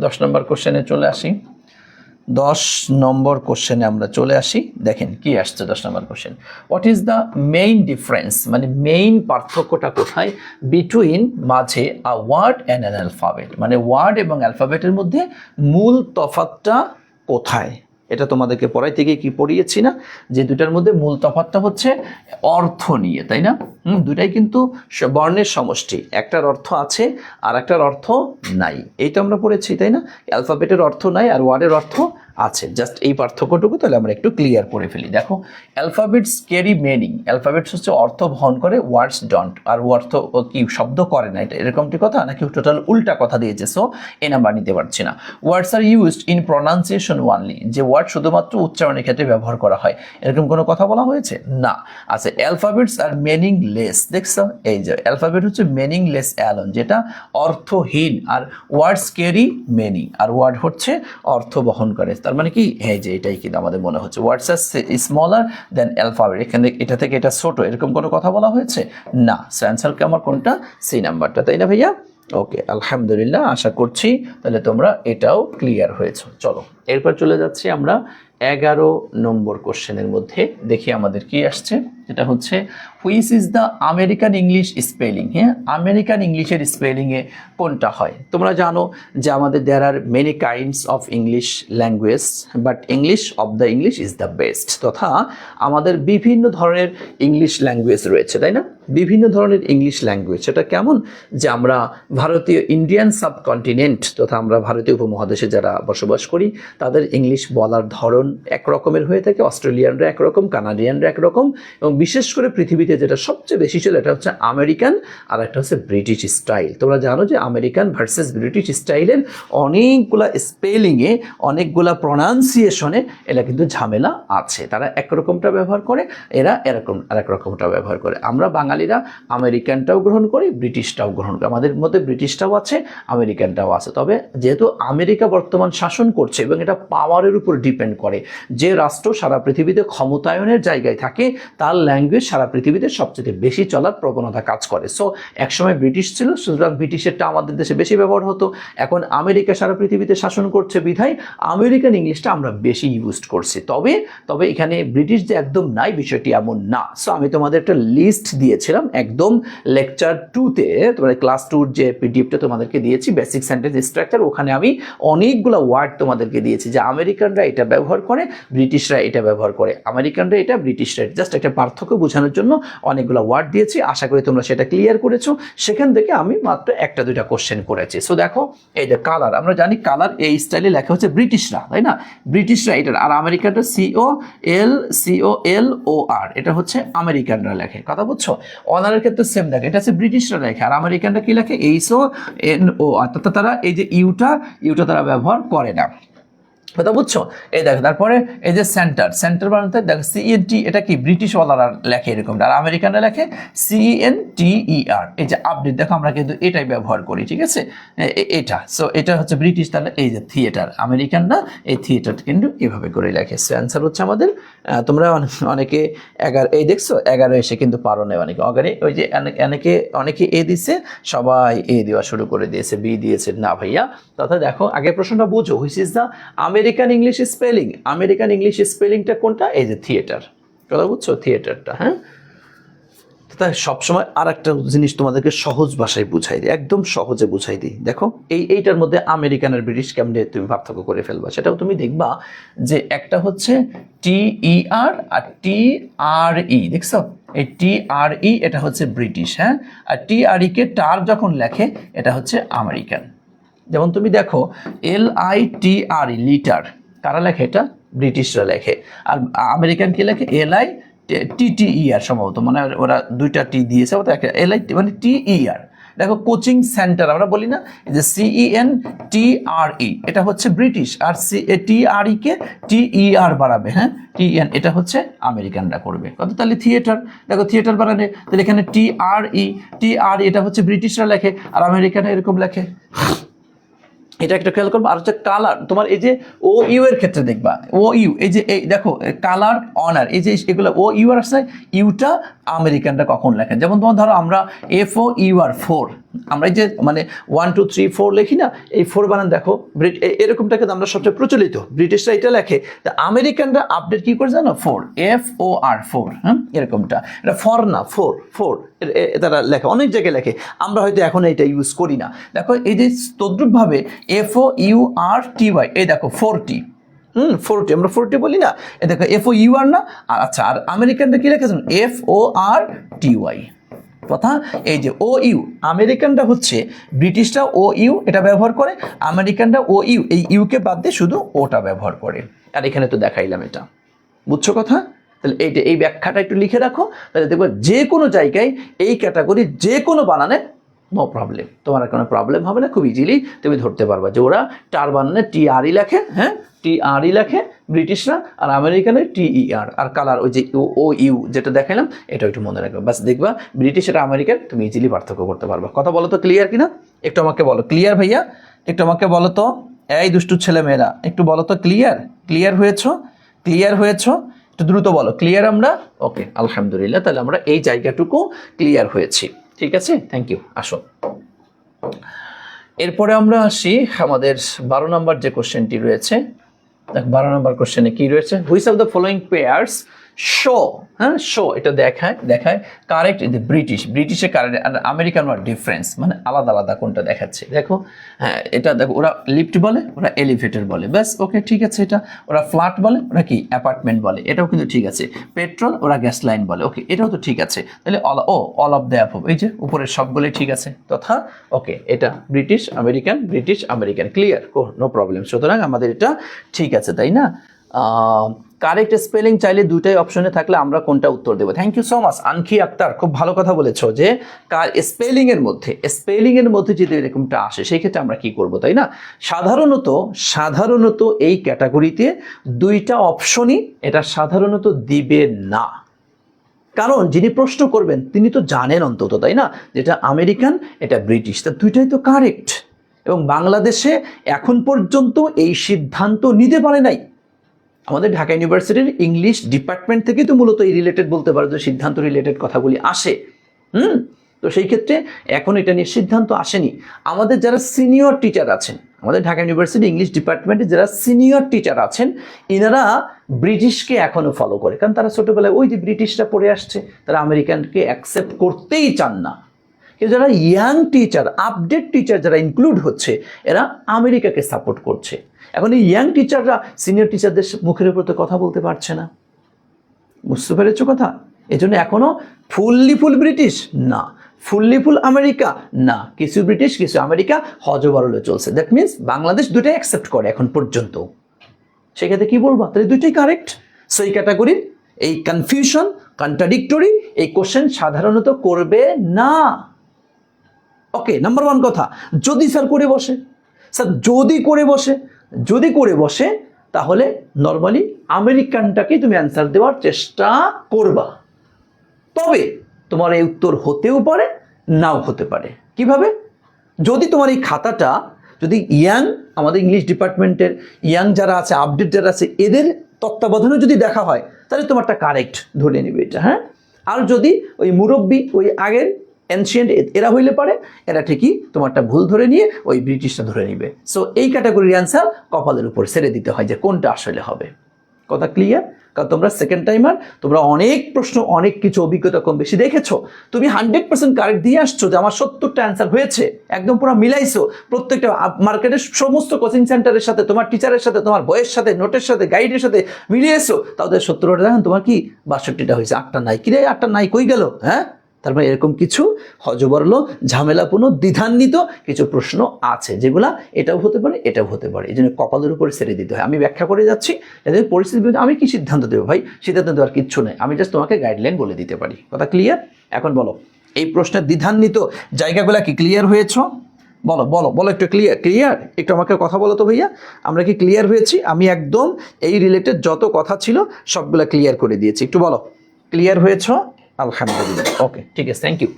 10 নম্বর কোশ্চেনে চলে আসি। 10 নম্বর কোশ্চেনে আমরা চলে আসি, দেখেন কি আসছে 10 number question. What is the main difference, মানে মেইন পার্থক্যটা কোথায় বিটুইন মাঝে a word and an alphabet, মানে ওয়ার্ড এবং অ্যালফাবেটের মধ্যে মূল তফাৎটা কোথায়? এটা তোমাদেরকে পড়াইতে গিয়ে কি পড়িয়েছি না, যে দুটার মধ্যে মূল তফাৎটা হচ্ছে অর্থ নিয়ে, তাই না? দুটাই কিন্তু বর্ণের সমষ্টি, একটার অর্থ আছে আর একটার অর্থ নাই, এইটা আমরা পড়েছি, তাই না? অ্যালফাবেটের অর্থ নাই আর ওয়ার্ডের অর্থ আছে, জাস্ট এই পার্থক্যটুকু তাহলে আমরা একটু ক্লিয়ার করে ফেলি। দেখো অ্যালফাবেটস ক্যারি মিনিং, অ্যালফাবেটস হচ্ছে অর্থ বহন করে, ওয়ার্ডস ডন্ট, আর অর্থ কি শব্দ করে না, এটা এরকমটি কথা নাকি টোটাল উল্টা কথা দিয়েছে? সো এই নাম্বার নিতে পারছি না। Words are used in pronunciation only, যে ওয়ার্ড শুধুমাত্র উচ্চারণের ক্ষেত্রে ব্যবহার করা হয়, এরকম কোনো কথা বলা হয়েছে না। আচ্ছা অ্যালফাবেটস আর মিনিংলেস, দেখছো এই যে অ্যালফাবেট হচ্ছে মিনিংলেস অ্যালন, যেটা অর্থহীন, আর ওয়ার্ডস ক্যারি মিনিং, আর ওয়ার্ড হচ্ছে অর্থ বহন করে। তার মানে কি এই যে এটাই কিন্তু আমাদের মনে হচ্ছে ওয়ার্ডস আর স্মলার দেন অ্যালফাবেট, এখানে এটা থেকে এটা ছোট, এরকম কোনো কথা বলা হয়েছে না। অ্যান্সার কি আমার কোনটা? সি নাম্বারটা, তাই না ভাইয়া? ওকে আলহামদুলিল্লাহ, আশা করছি তাহলে তোমরা এটাও ক্লিয়ার হয়েছো। চলো এরপর চলে যাচ্ছি আমরা 11 নম্বর কোশ্চেনের মধ্যে, দেখি আমাদের কি আসছে। যেটা হচ্ছে which is the American English spelling. হ্যাঁ আমেরিকান ইংলিশের স্পেলিংয়ে কোনটা হয়? তোমরা জানো যে আমাদের there are many kinds of English language, but English of the English is the best, তথা আমাদের বিভিন্ন ধরনের ইংলিশ ল্যাঙ্গুয়েজ রয়েছে, তাই না? বিভিন্ন ধরনের ইংলিশ ল্যাঙ্গুয়েজ, সেটা কেমন? যে আমরা ভারতীয় ইন্ডিয়ান সাবকন্টিনেন্ট তথা আমরা ভারতীয় উপমহাদেশে যারা বসবাস করি তাদের ইংলিশ বলার ধরন একরকমের হয়ে থাকে, অস্ট্রেলিয়ানরা একরকম, কানাডিয়ানরা একরকম, এবং বিশেষ করে পৃথিবীতে যেটা সবচেয়ে বেশি ছিল এটা হচ্ছে আমেরিকান, আর একটা হচ্ছে ব্রিটিশ স্টাইল। তোমরা জানো যে আমেরিকান ভার্সেস ব্রিটিশ স্টাইলের অনেকগুলা স্পেলিংয়ে, অনেকগুলা প্রনাউন্সিয়েশনে এটা কিন্তু ঝামেলা আছে, তারা একরকমটা ব্যবহার করে, এরা এরকম আরেক রকমটা ব্যবহার করে। আমরা বাঙালিরা আমেরিকানটাও গ্রহণ করি, ব্রিটিশটাও গ্রহণ করি, আমাদের মধ্যে ব্রিটিশটাও আছে, আমেরিকানটাও আছে। তবে যেহেতু আমেরিকা বর্তমান শাসন করছে এবং এটা পাওয়ারের উপর ডিপেন্ড করে, যে রাষ্ট্র সারা পৃথিবীতে ক্ষমতায়নের জায়গায় থাকে তার ল্যাঙ্গুয়েজ সারা পৃথিবীতে সবচেয়ে বেশি চলার প্রবণতা কাজ করে। সো একসময় ব্রিটিশ ছিল, সুতরাং ব্রিটিশেরটা আমাদের দেশে বেশি ব্যবহার হতো। এখন আমেরিকা সারা পৃথিবীতে শাসন করছে বিধায় আমেরিকান ইংলিশটা আমরা বেশি ইউজ করছি। তবে এখানে ব্রিটিশ যে একদম নাই বিষয়টি এমন না। সো আমি তোমাদের একটা লিস্ট দিয়েছিলাম একদম লেকচার 2-তে, তোমাদের ক্লাস 2-র যে পিডিএফটা তোমাদেরকে দিয়েছি বেসিক সেন্টেন্স স্ট্রাকচার, ওখানে আমি অনেকগুলো ওয়ার্ড তোমাদেরকে দিয়েছি যে আমেরিকানরা এটা ব্যবহার করে, ব্রিটিশরা এটা ব্যবহার করে, আমেরিকানরা এটা, ব্রিটিশরা এটা, জাস্ট একটা পার্থক্য বোঝানোর জন্য অনেকগুলো ওয়ার্ড দিয়েছি। আশা করি তোমরা সেটা ক্লিয়ার করেছো। সেখান থেকে আমি মাত্র 1-2টা কোশ্চেন করেছি। সো দেখো এই যে কালার, আমরা জানি কালার এই স্টাইলে লেখা হচ্ছে ব্রিটিশরা, তাই না? ব্রিটিশরা এটা, আর আমেরিকানরা COLOR, এটা হচ্ছে আমেরিকানরা লেখে, কথা বুঝছো? অনারের ক্ষেত্রে সেম দেখে, এটা হচ্ছে ব্রিটিশরা লেখে, আর আমেরিকানরা কি লেখে? HONO, অর্থাৎ তারা এই যে ইউটা তারা ব্যবহার করে না। কথা বুঝছো? এই দেখো, তারপরে এই যে সেন্টার, সেন্টার বানাতে দেখো সিএনটি, এটা কি ব্রিটিশ ওয়ালারা লেখে এরকম, আর আমেরিকানরা লেখে CENTER। এই যে আপডেট, দেখো আমরা কিন্তু এটাই ব্যবহার করি, ঠিক আছে, এটা। সো এটা হচ্ছে ব্রিটিশ, তাহলে এই যে থিয়েটার, আমেরিকানরা এই থিয়েটার কিন্তু এভাবে করে লেখে। সো অ্যান্সার হচ্ছে আমাদের, তোমরা অনেকে 11, এই দেখছো 11 এসে কিন্তু পারো না অনেকে, ওই যে অনেকে এ দিছে, সবাই এ দেওয়া শুরু করে দিয়েছে, বি দিয়েছে না ভাইয়া। তথা দেখো আগের প্রশ্নটা বুঝো, which is the American English spelling, American English স্পেলিংটা কোনটা, এই যে থিয়েটার, কথা বুঝছো, থিয়েটারটা। হ্যাঁ, তাই সবসময় আর একটা জিনিস তোমাদেরকে সহজ ভাষায় বুঝাই দিই, একদম সহজে বুঝাই দিই। দেখো এইটার মধ্যে আমেরিকান আর ব্রিটিশ কেমনে তুমি পার্থক্য করে ফেলবা, সেটাও তুমি দেখবা যে একটা হচ্ছে TER আর TRE, দেখছো এই TRE এটা হচ্ছে ব্রিটিশ, হ্যাঁ, আর TRE কে টার যখন লেখে এটা হচ্ছে আমেরিকান। যেমন তুমি দেখো LITRE, লিটার, কারা লেখে, এটা ব্রিটিশরা লেখে, আর আমেরিকান কি লেখে LITTER, সম্ভবত, মানে ওরা দুইটা টি দিয়েছে, LI মানে TER। দেখো কোচিং সেন্টার আমরা বলি না, যে CENTRE, এটা হচ্ছে ব্রিটিশ, আর TRE কে TER বাড়াবে, হ্যাঁ, TEN, এটা হচ্ছে আমেরিকানরা করবে। কত, তাহলে থিয়েটার, দেখো থিয়েটার বাড়াবে, তাহলে এখানে TRE এটা হচ্ছে ব্রিটিশরা লেখে, আর আমেরিকানরা এরকম লেখে। এটা একটা খেয়াল করবো। আর হচ্ছে কালার, তোমার এই যে OU এর ক্ষেত্রে দেখবা, OU এই যে এই দেখো কালার অনার, এই যে এগুলো OU আর আছে, ইউটা আমেরিকানরা কখন লেখেন, যেমন তোমার ধরো আমরা FOUR 4, আমরা এই যে মানে 1 2 3 4 লিখি না, এই 4 বানান দেখো, এরকমটাকে আমরা সবচেয়ে প্রচলিত, ব্রিটিশরা এটা লেখে, তা আমেরিকানরা আপডেট কি করে জানো, 4 FOR 4, হ্যাঁ, এরকমটা, এটা ফর না, 4 তারা লেখে, অনেক জায়গায় লেখে, আমরা হয়তো এখন এটা ইউজ করি না। দেখো এই যে তদ্রুপভাবে FOURTY, এই দেখো 40, 40 আমরা 40 বলি না, এই দেখো FOUR না, আর আচ্ছা, আর আমেরিকানরা কি লেখেছেন FORTY। কথা, এই যে OU, আমেরিকানরা হচ্ছে, ব্রিটিশরা OU এটা ব্যবহার করে, আমেরিকানরা OU এই ইউকে বাদ দিয়ে শুধু ওটা ব্যবহার করে, আর এখানে তো দেখাইলাম এটা, বুঝছো কথা? তাহলে এইটা, এই ব্যাখ্যাটা একটু লিখে রাখো, তাহলে দেখবো যে কোনো জায়গায় এই ক্যাটাগরি যে কোনো বানানে নো প্রবলেম, তোমার আর কোনো প্রবলেম হবে না, খুব ইজিলি তুমি ধরতে পারবা যে ওরা টার বানানে TRE লেখে, হ্যাঁ, TRE লেখে ব্রিটিশরা, আর আমেরিকানের TER, আর কালার ওই যে OU যেটা দেখালাম, এটা একটু মনে রাখবে, বাস দেখবা ব্রিটিশ আর আমেরিকান তুমি ইজিলি পার্থক্য করতে পারবা। কথা বলো তো, ক্লিয়ার কিনা, একটু আমাকে বলো, ক্লিয়ার ভাইয়া, একটু আমাকে বলো তো, এই দুষ্টু ছেলে মেয়েরা একটু বলো তো, ক্লিয়ার হয়েছো, ক্লিয়ার হয়েছো, একটু দ্রুত বলো, ক্লিয়ার আমরা, ওকে আলহামদুলিল্লাহ, তাহলে আমরা এই জায়গাটুকু ক্লিয়ার হয়েছি, ঠিক আছে, থ্যাংক ইউ। আসো এরপরে আমরা আসি আমাদের 12 নম্বর যে কোশ্চেনটি রয়েছে। দেখ 12 নম্বর কোশ্চেনে কি রয়েছে, which of the following pairs show, হ্যাঁ, শো এটা দেখায় কারেক্ট ইন দ্য ব্রিটিশে কারেক্ট, আর আমেরিকান ওয়ার ডিফারেন্স, মানে আলাদা আলাদা কোনটা দেখাচ্ছে। দেখো হ্যাঁ, এটা দেখো ওরা লিফট বলে, ওরা এলিভেটর বলে, ব্যাস, ওকে ঠিক আছে, এটা ওরা ফ্ল্যাট বলে, ওরা কি অ্যাপার্টমেন্ট বলে, এটাও কিন্তু ঠিক আছে, পেট্রোল ওরা গ্যাস লাইন বলে, ওকে এটাও তো ঠিক আছে, তাহলে অল অফ দ্য অ্যাবভ, এই যে উপরের সবগুলোই ঠিক আছে, তথা ওকে এটা British American, clear, no problem, সুতরাং আমাদের এটা ঠিক আছে, তাই না? কারেক্ট স্পেলিং চাইলে দুইটাই অপশনে থাকলে আমরা কোনটা উত্তর দেবো? Thank you so much Ankhi Akhtar, খুব ভালো কথা বলেছো, যে স্পেলিং এর মধ্যে যদি এরকমটা আসে সেই ক্ষেত্রে আমরা কি করব, তাই না? সাধারণত এই ক্যাটাগরিতে দুইটা অপশনই এটা সাধারণত দিবে না, কারণ যিনি প্রশ্ন করবেন তিনি তো জানেন অন্তত, তাই না, যেটা আমেরিকান এটা ব্রিটিশ, তা দুইটাই তো কারেক্ট, এবং বাংলাদেশে এখন পর্যন্ত এই সিদ্ধান্ত নিতে পারে নাই। আমাদের ঢাকা ইউনিভার্সিটির ইংলিশ ডিপার্টমেন্ট থেকে তো মূলত এই রিলেটেড বলতে পারো যে সিদ্ধান্ত রিলেটেড কথাগুলি আসে, তো সেই ক্ষেত্রে এখন এটা নিয়ে সিদ্ধান্ত আসেনি। আমাদের যারা সিনিয়র টিচার আছেন, আমাদের ঢাকা ইউনিভার্সিটি ইংলিশ ডিপার্টমেন্টে যারা সিনিয়র টিচার আছেন, এনারা ব্রিটিশকে এখনো ফলো করে, কারণ তারা ছোটবেলায় ওই যে ব্রিটিশরা পড়ে আসছে, তারা আমেরিকানকে অ্যাকসেপ্ট করতেই চান না। কিন্তু যারা ইয়াং টিচার, আপডেট টিচার যারা ইনক্লুড হচ্ছে, এরা আমেরিকাকে সাপোর্ট করছে। এখন এই ইয়াং টিচাররা সিনিয়র টিচারদের মুখের উপর তো কথা বলতে পারছে না, বুঝতে পেরেছো কথা? এই জন্য এখনো ফুল ব্রিটিশ না, ফুল আমেরিকা না, কিছু ব্রিটিশ কিছু আমেরিকা হজবরলে চলছে। দ্যাট মিনস বাংলাদেশ দুটাই অ্যাকসেপ্ট করে এখন পর্যন্ত। সেক্ষেত্রে কি বলবো, তাহলে দুইটাই কারেক্ট। সো এই ক্যাটাগরির এই কনফিউশন, কন্ট্রাডিক্টরি এই কোশ্চেন সাধারণত করবে না। ওকে, নাম্বার 1 কথা, যদি স্যার করে বসে, স্যার যদি করে বসে তাহলে নর্মালি আমেরিকানটাকেই তুমি অ্যান্সার দেওয়ার চেষ্টা করবা। তবে তোমার এই উত্তর হতেও পারে, নাও হতে পারে। কিভাবে? যদি তোমার এই খাতাটা যদি আমাদের ইংলিশ ডিপার্টমেন্টের যারা আছে, আপডেট যারা আছে, এদের তত্ত্বাবধানে যদি দেখা হয়, তাহলে তোমারটা কারেক্ট ধরে নেবে এটা, হ্যাঁ। আর যদি ওই মুরব্বী, ওই আগের এনশিয়েন্ট এরা হইলে পারে, এরা ঠিকই তোমারটা ভুল ধরে নিয়ে ওই ব্রিটিশটা ধরে নিবে। সো এই ক্যাটাগরির অ্যান্সার কপালের উপর ছেড়ে দিতে হয় যে কোনটা আসলে হবে। কথা ক্লিয়ার? কারণ তোমরা সেকেন্ড টাইমার, তোমরা অনেক প্রশ্ন, অনেক কিছু অভিজ্ঞতা কম বেশি দেখেছো, তুমি 100% কারেক্ট দিয়ে আসছো যে আমার 70টা অ্যান্সার হয়েছে, একদম পুরো মিলাইছো। প্রত্যেকটা মার্কেটের সমস্ত কোচিং সেন্টারের সাথে, তোমার টিচারের সাথে, তোমার বইয়ের সাথে, নোটের সাথে, গাইডের সাথে মিলিয়েছো, তাদের 70টা দেখেন তোমার কি 62টা হয়েছে, 8টা নাই। কিরে 8টা নাই কই গেল, হ্যাঁ? তার মানে এরকম কিছু হজবরল, ঝামেলাপূর্ণ, দ্বিধান্বিত কিছু প্রশ্ন আছে, যেগুলা এটাও হতে পারে, এটাও হতে পারে। এই জন্য কপালের উপরে ছেড়ে দিতে হয়। আমি ব্যাখ্যা করে যাচ্ছি, এদের পরিস্থিতি আমি কি সিদ্ধান্ত দেবো ভাই? সিদ্ধান্ত দেওয়ার কিচ্ছু নেই, আমি জাস্ট তোমাকে গাইডলাইন বলে দিতে পারি। কথা ক্লিয়ার? এখন বলো, এই প্রশ্নের দ্বিধান্বিত জায়গাগুলা কি ক্লিয়ার হয়েছ? বলো বলো বলো, একটু ক্লিয়ার একটু আমাকে কথা বলো তো ভাইয়া, আমরা কি ক্লিয়ার হয়েছি? আমি একদম এই রিলেটেড যত কথা ছিল সবগুলা ক্লিয়ার করে দিয়েছি, একটু বলো ক্লিয়ার হয়েছ? আলহামদুলিল্লাহ, ওকে, ঠিক আছে, থ্যাংক ইউ।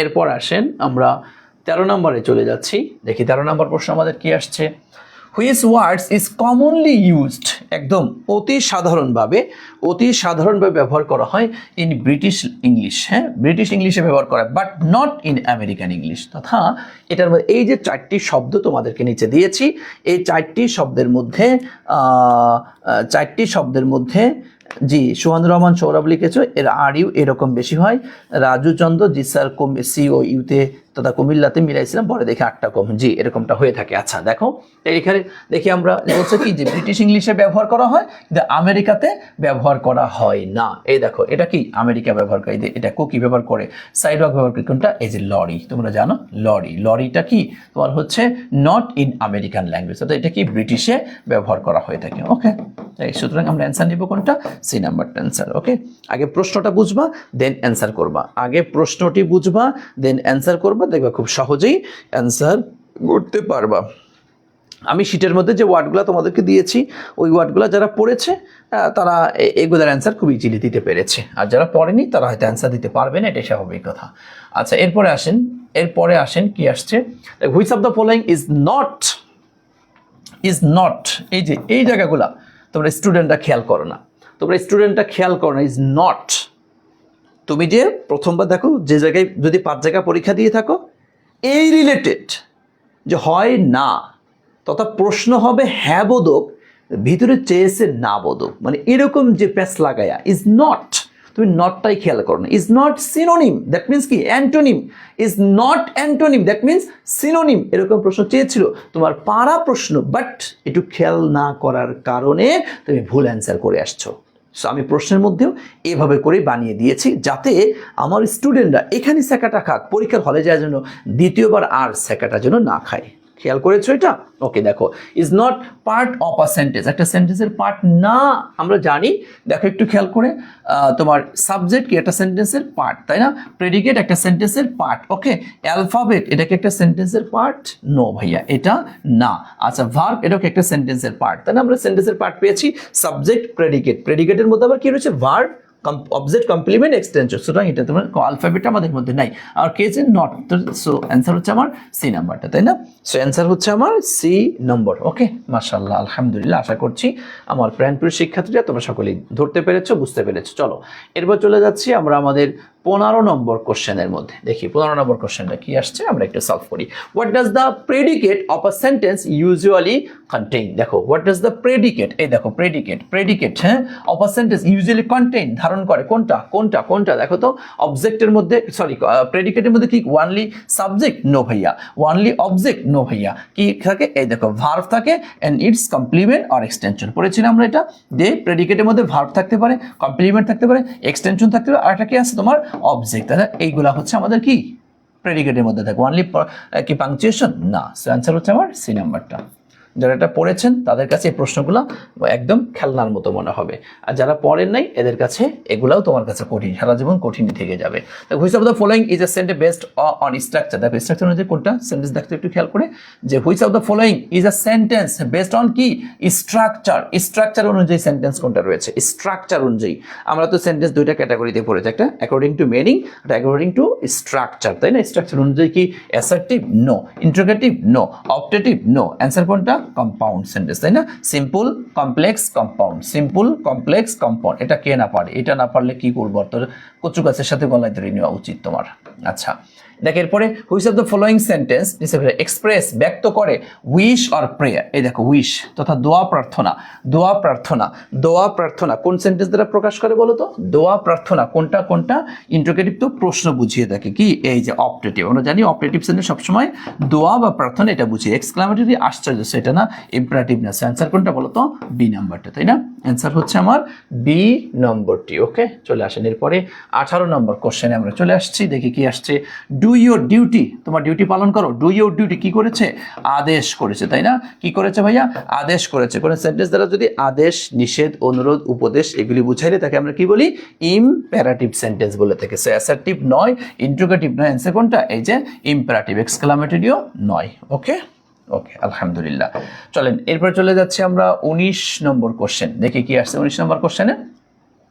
এরপর আসেন আমরা 13 নম্বরে চলে যাচ্ছি। দেখি 13 নম্বর প্রশ্ন আমাদের কি আসছে। Which words is commonly used, একদম অতি সাধারণভাবে ব্যবহার করা হয় ইন ব্রিটিশ ইংলিশ, হ্যাঁ, ব্রিটিশ ইংলিশে ব্যবহার করা, but not in American English. তথা এটার মধ্যে এই যে 4টি শব্দ তোমাদেরকে নিচে দিয়েছি, এই 4টি শব্দের মধ্যে জি সুহানুর রহমান সৌরভ লিখেছো, এর আর ইউ এরকম বেশি হয়। রাজু চন্দ্র জি স্যার সি ও ইউতে তথা কুমিল্লাতে মিলাইছিলাম, পরে দেখে 8টা কম, জি এরকমটা হয়ে থাকে। আচ্ছা দেখো এইখানে দেখি আমরা বলছে কি যে ব্রিটিশ ইংলিশে ব্যবহার করা হয় কিন্তু আমেরিকাতে ব্যবহার করা হয় না। এই দেখো এটা কি আমেরিকা ব্যবহার করে, এটা কুকি ব্যবহার করে, সাইডওয়াক ব্যবহার করে কোনটা? এই যে লরি, তোমরা জানো লরিটা কি তোমার হচ্ছে নট ইন আমেরিকান ল্যাঙ্গুয়েজ, অর্থাৎ এটা কি ব্রিটিশে ব্যবহার করা হয়ে থাকে। ওকে, সুতরাং আমরা অ্যান্সার নিব কোনটা? সি নাম্বারটা অ্যান্সার। ওকে, আগে প্রশ্নটা বুঝবা দেন অ্যান্সার করবা, আগে প্রশ্নটি বুঝবা দেন অ্যান্সার করবা, দেখবা খুব সহজেই অ্যান্সার করতে পারবা। আমি শীটের মধ্যে যে ওয়ার্ডগুলো তোমাদেরকে দিয়েছি, ওই ওয়ার্ডগুলো যারা পড়েছে তারা এগুলোর অ্যান্সার খুব ইজিলি দিতে পেরেছে, আর যারা পড়েনি তারা হয়তো অ্যান্সার দিতে পারবে না, এটাই স্বাভাবিক কথা। আচ্ছা এরপরে আসেন কি আসছে, which of the following is not, এই যে এই জায়গাগুলা তোমরা স্টুডেন্টরা খেয়াল করো না, ইজ নট। তুমি যে প্রথমবার দেখো যে জায়গায় যদি 5 জায়গা পরীক্ষা দিয়ে থাকো, এই রিলেটেড যে হয় না, তথা প্রশ্ন হবে হ্যাঁ বোধক, ভিতরে চেয়েছে না বোধক, মানে এরকম যে প্যাচ লাগায়া ইজ নট, তুমি নটটাই খেয়াল করো না। Is not synonym, that means কি antonym, is not antonym, that means synonym, এরকম প্রশ্ন চেয়েছিল, তোমার পারা প্রশ্ন, বাট একটু খেয়াল না করার কারণে তুমি ভুল অ্যান্সার করে আসছো। সো আমি প্রশ্নের মধ্যেও এভাবে করে বানিয়ে দিয়েছি, যাতে আমার স্টুডেন্টরা এখানে সেকাটা খাক, পরীক্ষার হলে যাওয়ার জন্য দ্বিতীয়বার আর সেকাটা যেন না খায়। খেয়াল করেছো এটা? ওকে, দেখো is not part of a sentence, একটা সেন্টেন্সের পার্ট না, আমরা জানি। দেখো একটু খেয়াল করে, তোমার সাবজেক্ট কি একটা সেন্টেন্সের পার্ট, তাই না? প্রেডিকেট একটা সেন্টেন্সের পার্ট। ওকে, অ্যালফাবেট এটা কি একটা সেন্টেন্সের পার্ট? নো ভাইয়া, এটা না। আচ্ছা, ভার্ব এটাও কি একটা সেন্টেন্সের পার্ট, তাই না? আমরা সেন্টেন্সের পার্ট পেয়েছি সাবজেক্ট, প্রেডিকেটের মধ্যে আবার কি রয়েছে? Verb, object, complement, extension. সুতরাং এটা তোমার অ্যালফাবেট আমাদের মধ্যে নাই, আর কেসে নট। সো অ্যান্সার হচ্ছে আমার সি নাম্বারটা, তাই না? সো অ্যান্সার হচ্ছে আমার সি নম্বর। ওকে, মাশাআল্লাহ, আলহামদুলিল্লাহ। আশা করছি আমার প্রাণপ্রিয় শিক্ষার্থীরা তোমরা সকলেই ধরতে পেরেছো, বুঝতে পেরেছো। চলো এরপর চলে যাচ্ছি আমরা আমাদের 15 নম্বর কোশ্চেনের মধ্যে। দেখি 15 নম্বর কোশ্চেনটা কি আসছে, আমরা একটু সলভ করি। What does the predicate of a sentence usually contain? দেখো হোয়াট ডাজ দ্য প্রেডিকেট, এই দেখো প্রেডিকেট হ্যাঁ, of a sentence usually contain, ধারণ করে কোনটা দেখো তো। অবজেক্টের মধ্যে প্রেডিকেটের মধ্যে কি ওয়ানলি সাবজেক্ট? নো ভাইয়া। Only object? নো ভাইয়া। কি থাকে? এই দেখো ভার্ব থাকে and its complement or extension. পড়েছিলাম আমরা এটা, যে প্রেডিকেটের মধ্যে ভার্ব থাকতে পারে, কমপ্লিমেন্ট থাকতে পারে, এক্সটেনশন থাকতে পারে, আর একটা কি আছে তোমার অবজেক্ট। তাহলে এইগুলা হচ্ছে আমাদের কি প্রেডিকেটের মধ্যে থাকে। ওয়ানলি কি পাংচুয়েশন? না। সো অ্যান্সার হচ্ছে আমার সি নাম্বারটা। যারা এটা পড়েছেন তাদের কাছে এই প্রশ্নগুলো একদম খেলনার মতো মনে হবে, আর যারা পড়েন নাই এদের কাছে এগুলাও তোমার কাছে কঠিন, সারা জীবন কঠিনই থেকে যাবে। Which of the following is a sentence based on structure, দেখো স্ট্রাকচার অনুযায়ী কোনটা সেন্টেন্স দেখতে একটু খেয়াল করে, যে which of the following is a sentence based on কি স্ট্রাকচার, স্ট্রাকচার অনুযায়ী সেন্টেন্স কোনটা রয়েছে, স্ট্রাকচার অনুযায়ী। আমরা তো সেন্টেন্স দুইটা ক্যাটাগরিতে পড়েছি, একটা অ্যাকর্ডিং টু মিনিং, একটা অ্যাকর্ডিং টু স্ট্রাকচার, তাই না? স্ট্রাকচার অনুযায়ী কি assertive? No. Interrogative? No. Optative? No. Answer কোনটা? কম্পাউন্ড সেন্টেন্স, তাই না? Simple, complex, compound, simple, complex, compound. এটা কে না পারে? এটা না পারলে কি করবো? তোর কচু গাছের সাথে গলায় ধরে নেওয়া উচিত তোমার। আচ্ছা, দেখ এরপরে which of the following sentence express, ব্যক্ত করে উইশ অর প্রেয়ার। এই দেখো উইশ তথা দোয়া প্রার্থনা, দোয়া প্রার্থনা, দোয়া প্রার্থনা কোন সেন্টেন্স দ্বারা প্রকাশ করে বলো তো? দোয়া প্রার্থনা কোনটা কোনটা? ইন্টারোগেটিভ তো প্রশ্ন বুঝিয়ে থাকে, কি এই যে অপটেটিভ, আমরা জানি অপটেটিভ সেন্টেন্স সবসময় দোয়া বা প্রার্থনা এটা বুঝিয়ে, এক্সক্লামেটরি আশ্চর্য সেটা না, ইম্পারেটিভ না। অ্যান্সার কোনটা বলো তো? বি নাম্বারটা, তাই না? অ্যান্সার হচ্ছে আমার বি নম্বরটি। ওকে, চলে আসেন এরপরে 18 নম্বর কোশ্চেনে আমরা চলে আসছি, দেখি কি আসছে। ডু ইউর ডিউটি, তোমার ডিউটি পালন করো। ডু ইউর ডিউটি কি করেছে? আদেশ করেছে, তাই না? কি করেছে ভাইয়া? আদেশ করেছে। কোন সেন্টেন্স দ্বারা যদি আদেশ, নিষেধ, অনুরোধ, উপদেশ এগুলি বুঝাইলে তাকে আমরা কি বলি? ইম্পারেটিভ সেন্টেন্স বলে থাকি। সো অ্যাসার্টিভ নয়, ইন্টারোগেটিভ নয়, অ্যান্সার কোনটা? এই যে ইম্পারেটিভ, এক্সক্লামেটরিও নয়। ওকে ওকে, আলহামদুলিল্লাহ। চলেন এরপর চলে যাচ্ছি আমরা 19 নম্বর কোশ্চেন, দেখি কি আসছে 19 নম্বর কোশ্চেনে।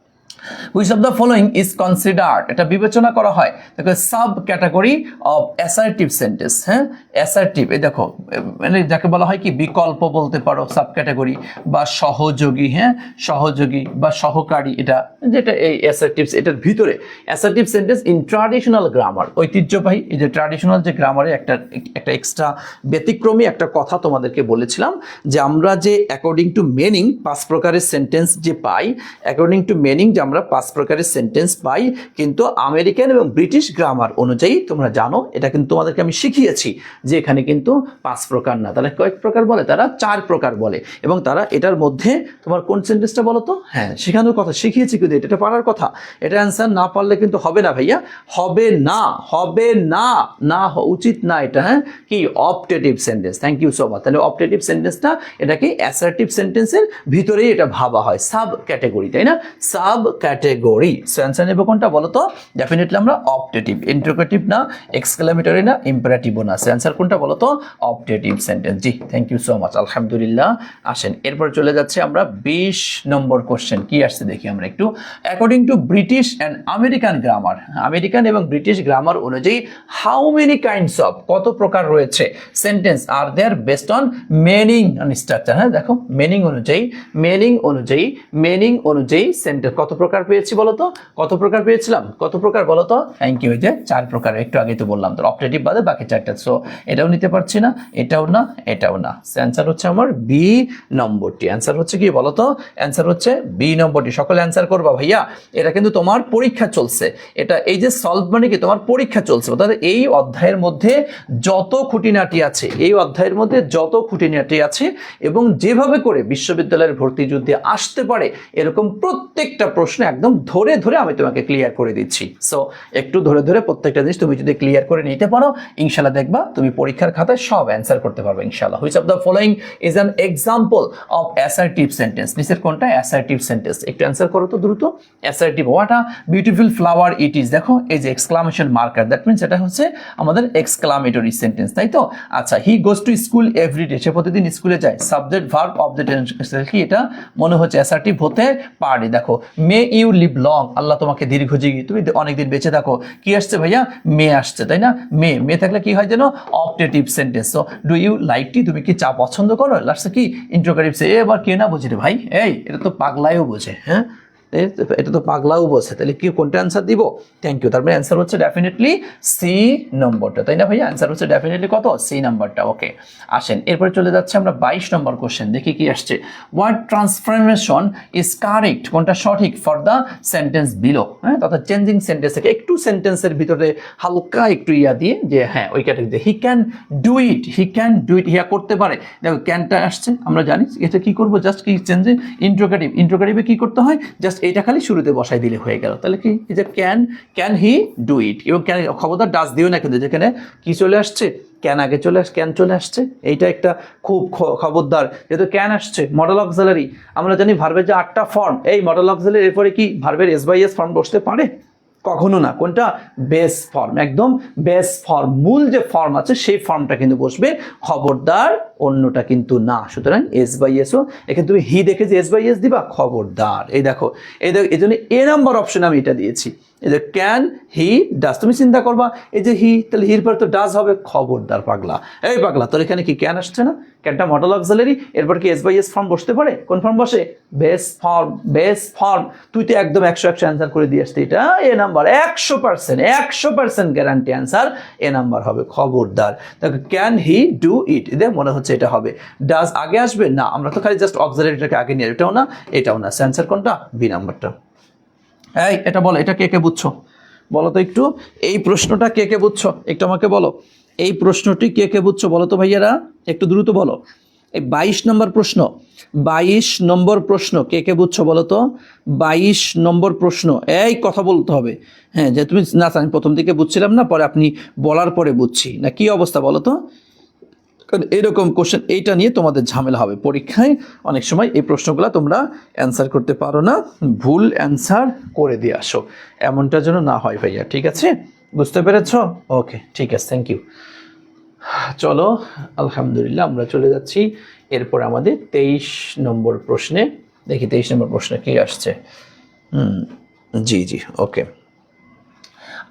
Which of the following is considered, এটা বিবেচনা করা হয় দেখো sub category of assertive sentence. হ্যাঁ, অ্যাসার্টিভ, এই দেখো মানে যাকে বলা হয় কি বিকল্প বলতে পারো, সাব ক্যাটাগরি, বা সহযোগী, হ্যাঁ সহযোগী বা সহকারী, এটা যেটা এই অ্যাসার্টিভস, এটার ভিতরে assertive sentence in traditional grammar, ঐতিহ্যবাহী এই যে ট্র্যাডিশনাল যে গ্রামারে একটা এক্সট্রা ব্যতিক্রমী একটা কথা তোমাদেরকে বলেছিলাম, যে আমরা যে অ্যাকর্ডিং টু মিনিং 5 প্রকারের সেন্টেন্স যে পাই, অ্যাকর্ডিং টু মিনিং যে আমরা 5 প্রকারের সেন্টেন্স পাই, কিন্তু আমেরিকান এবং ব্রিটিশ গ্রামার অনুযায়ী তোমরা জানো, এটা কিন্তু তোমাদেরকে আমি শিখিয়েছি যে এখানে কিন্তু 5 প্রকার না, তারা কয়েক প্রকার বলে? তারা 4 প্রকার বলে। এবং তারা এটার মধ্যে তোমার কোন সেন্টেন্সটা বলো তো? হ্যাঁ, শেখানোর কথা শিখিয়েছি, কিন্তু এটা পারার কথা। এটা অ্যান্সার না পারলে কিন্তু হবে না ভাইয়া, হবে না, হবে না, না উচিত না এটা। হ্যাঁ, কি optative sentence. Thank you so much. তাহলে অপটেটিভ সেন্টেন্সটা এটাকে অ্যাসার্টিভ সেন্টেন্সের ভিতরেই এটা ভাবা হয়, সাব ক্যাটাগরি, তাই না? Sub category. সো অ্যান্সার নেব কোনটা বলো তো? ডেফিনেটলি আমরা অপটেটিভ, ইন্টারোগেটিভ না, এক্সক্লামেটরি না, ইম্পারেটিভও না। সো অ্যান্সার কোনটা বলো তো? Optative sentence. জি, থ্যাংক ইউ সো মাচ, আলহামদুলিল্লাহ। আসেন এরপর চলে যাচ্ছে আমরা 20 নম্বর কোশ্চেন, কি আসছে দেখি আমরা একটু। According to British and American grammar, American এবং ব্রিটিশ গ্রামার অনুযায়ী হাউ মেনি কাইন্ডস অফ, কত প্রকার রয়েছে sentence are there based on meaning and structure. হ্যাঁ দেখো মিনিং অনুযায়ী, মিনিং অনুযায়ী, মিনিং অনুযায়ী সেন্টেন্স কত প্রকার পেয়েছি বলো তো? কত প্রকার পেয়েছিলাম? কত প্রকার বলো তো? থ্যাংক ইউ, এই যে 4 প্রকার, একটু আগে তো বললাম তো, অপটেটিভ বাদে বাকি 4টা। সো এটাও নিতে পারছি না, এটাও না, এটাও না। অ্যান্সার হচ্ছে আমার বি নম্বরটি। অ্যান্সার হচ্ছে কি বলো তো? অ্যান্সার হচ্ছে বি নম্বরটি। সকলে অ্যান্সার করবা ভাইয়া, এটা কিন্তু তোমার পরীক্ষা চলছে, এটা এই যে সলভ মানে কি তোমার পরীক্ষা চলছে, অর্থাৎ এই অধ্যায়ের মধ্যে যত খুঁটিনাটি আছে, এই অধ্যায়ের মধ্যে যত খুঁটিনাটি আছে এবং যেভাবে করে বিশ্ববিদ্যালয়ের ভর্তি যুদ্ধে আসতে পারে এরকম প্রত্যেকটা প্রশ্ন একদম ধরে ধরে আমি তোমাকে ক্লিয়ার করে দিচ্ছি। সো একটু ধরে ধরে প্রত্যেকটা জিনিস তুমি যদি ক্লিয়ার করে নিতে পারো, ইনশাআল্লাহ দেখবা তুমি পরীক্ষার খাতায় সব অ্যান্সার করতে পারবে ইনশাআল্লাহ। Which of the following is an example of assertive sentence, নিচের কোনটা অ্যাসার্টিভ সেন্টেন্স? একটু অ্যান্সার করো তো দ্রুত। Assertive, what a beautiful flower it is. দেখো এই যে এক্সক্লামেশন মার্কার, দ্যাট মিনস এটা হচ্ছে আমাদের এক্সক্লামেটরি সেন্টেন্স, তাই তো? আচ্ছা, হি গোজ টু স্কুল এভরিডে, সে প্রতিদিন স্কুলে যায়। Subject verb of the tense, কি এটা মনে হচ্ছে অ্যাসার্টিভ হতে পারে। দেখো মে ইউ লিভ লং, আল্লাহ তোমাকে দীর্ঘজীবী, তুমি অনেকদিন বেঁচে থাকো। কি আসছে ভাইয়া? মে আসছে, তাই না? মে, মে থাকলে কি হয় যেন? Optative sentence. So do you like tea, তুমি কি চা পছন্দ করো? লাস্টে কি ইন্টারোগেটিভ। এবার কে না বোঝে রে ভাই? এই এটা তো পাগলাইও বোঝে। হ্যাঁ, এটা তো পাগলাও বলছে, তাহলে কি কোনটা অ্যান্সার দিব? Thank you. তারপরে অ্যান্সার হচ্ছে ডেফিনেটলি সি নম্বরটা, তাই না ভাইয়া? অ্যান্সার হচ্ছে ডেফিনেটলি কত? সি নাম্বারটা। ওকে, আসেন এরপরে চলে যাচ্ছে আমরা 22 নম্বর কোশ্চেন, দেখি কি আসছে। ওয়ার্ড ট্রান্সফরমেশন ইজ কারেক্ট, কোনটা সঠিক ফর দ্য সেন্টেন্স বিলো। হ্যাঁ, তথা চেঞ্জিং সেন্টেন্স থেকে একটু সেন্টেন্সের ভিতরে হালকা একটু ইয়া দিয়ে, যে হ্যাঁ ওই category, he can do it, he can do it, হিয়া করতে পারে। দেখো ক্যানটা আসছে, আমরা জানি এটা কি করবো, জাস্ট কি চেঞ্জে ইন্টারোগেটিভ, ইন্টারোগেটিভে কি করতে হয়? জাস্ট জাস্ট এটা খালি শুরুতে বসাই দিলে হয়ে গেল। তাহলে কি এই যে ক্যান হি ডু ইট, এবং ক্যান খবরদার ডাজ দিও না, কিন্তু যেখানে কি চলে আসছে, ক্যান আগে ক্যান চলে আসছে, এইটা একটা খুব খবরদার। যেহেতু ক্যান আসছে, মডেল অক্সিলারি, আমরা জানি ভার্বের যে 8টা ফর্ম, এই মডেল অক্সিলারি এরপরে কি ভার্বের এস বাই এস ফর্ম বসতে পারে? কখনো না। কোনটা? বেস ফর্ম, একদম বেস ফর্ম, মূল যে ফর্ম আছে সেই ফর্মটা কিন্তু বসবে, খবরদার অন্যটা কিন্তু না। সুতরাং এস বাই এসও, এখানে তুমি হি দেখে যে এস বাই এস দিবা, খবরদার। এই দেখো এই জন্য এ নাম্বার অপশন আমি এটা দিয়েছি। এই যে ক্যান হি ডাজ, তুমি চিন্তা করবা এই যে হি, তাহলে হির পর তো ডাজ হবে, খবরদার পাগলা, এই পাগলা তোর এখানে কি ক্যান আসছে না? ক্যানটা মডেল অক্সিলারি, এরপর কি এস বাই এস ফর্ম বসতে পারে? কোন ফর্ম বসে? Base form, base form. তুই তো একদম 100 অ্যান্সার করে দিয়ে আসতে, এটা এ নাম্বার 100% গ্যারান্টি অ্যান্সার এ নাম্বার হবে, খবরদার। দেখো ক্যান হি ডু ইট, এদের মনে হচ্ছে এটা হবে। ডাজ আগে আসবে না, আমরা তো খালি জাস্ট অক্সিলারিটাকে আগে নিয়ে, এটাও না এটাও না, অ্যান্সার কোনটা? বি নাম্বারটা। এই এটা বলো, এটা কে কে বুঝছো বলো তো একটু, এই প্রশ্নটা কে কে বুঝছো একটু আমাকে বলো, এই প্রশ্নটি কে কে বুঝছো বলো তো ভাইয়ারা, একটু দ্রুত বলো। এই 22 নম্বর প্রশ্ন, 22 নম্বর প্রশ্ন কে কে বুঝছো বলো তো? 22 নম্বর প্রশ্ন, এই কথা বলতে হবে, হ্যাঁ, যে তুমি না আমি প্রথম দিকে বুঝছিলাম না, পরে আপনি বলার পরে বুঝছি না, কি অবস্থা বলো তো? কারণ এরকম কোশ্চেন, এইটা নিয়ে তোমাদের ঝামেলা হবে পরীক্ষায়, অনেক সময় এই প্রশ্নগুলো তোমরা অ্যান্সার করতে পারো না, ভুল অ্যান্সার করে দিয়ে আসো, এমনটা যেন না হয় ভাইয়া, ঠিক আছে? বুঝতে পেরেছ? ওকে, ঠিক আছে, থ্যাংক ইউ। চলো আলহামদুলিল্লাহ, আমরা চলে যাচ্ছি এরপর আমাদের 23 নম্বর প্রশ্নে। দেখি 23 নম্বর প্রশ্নে কি আসছে। জি জি, okay.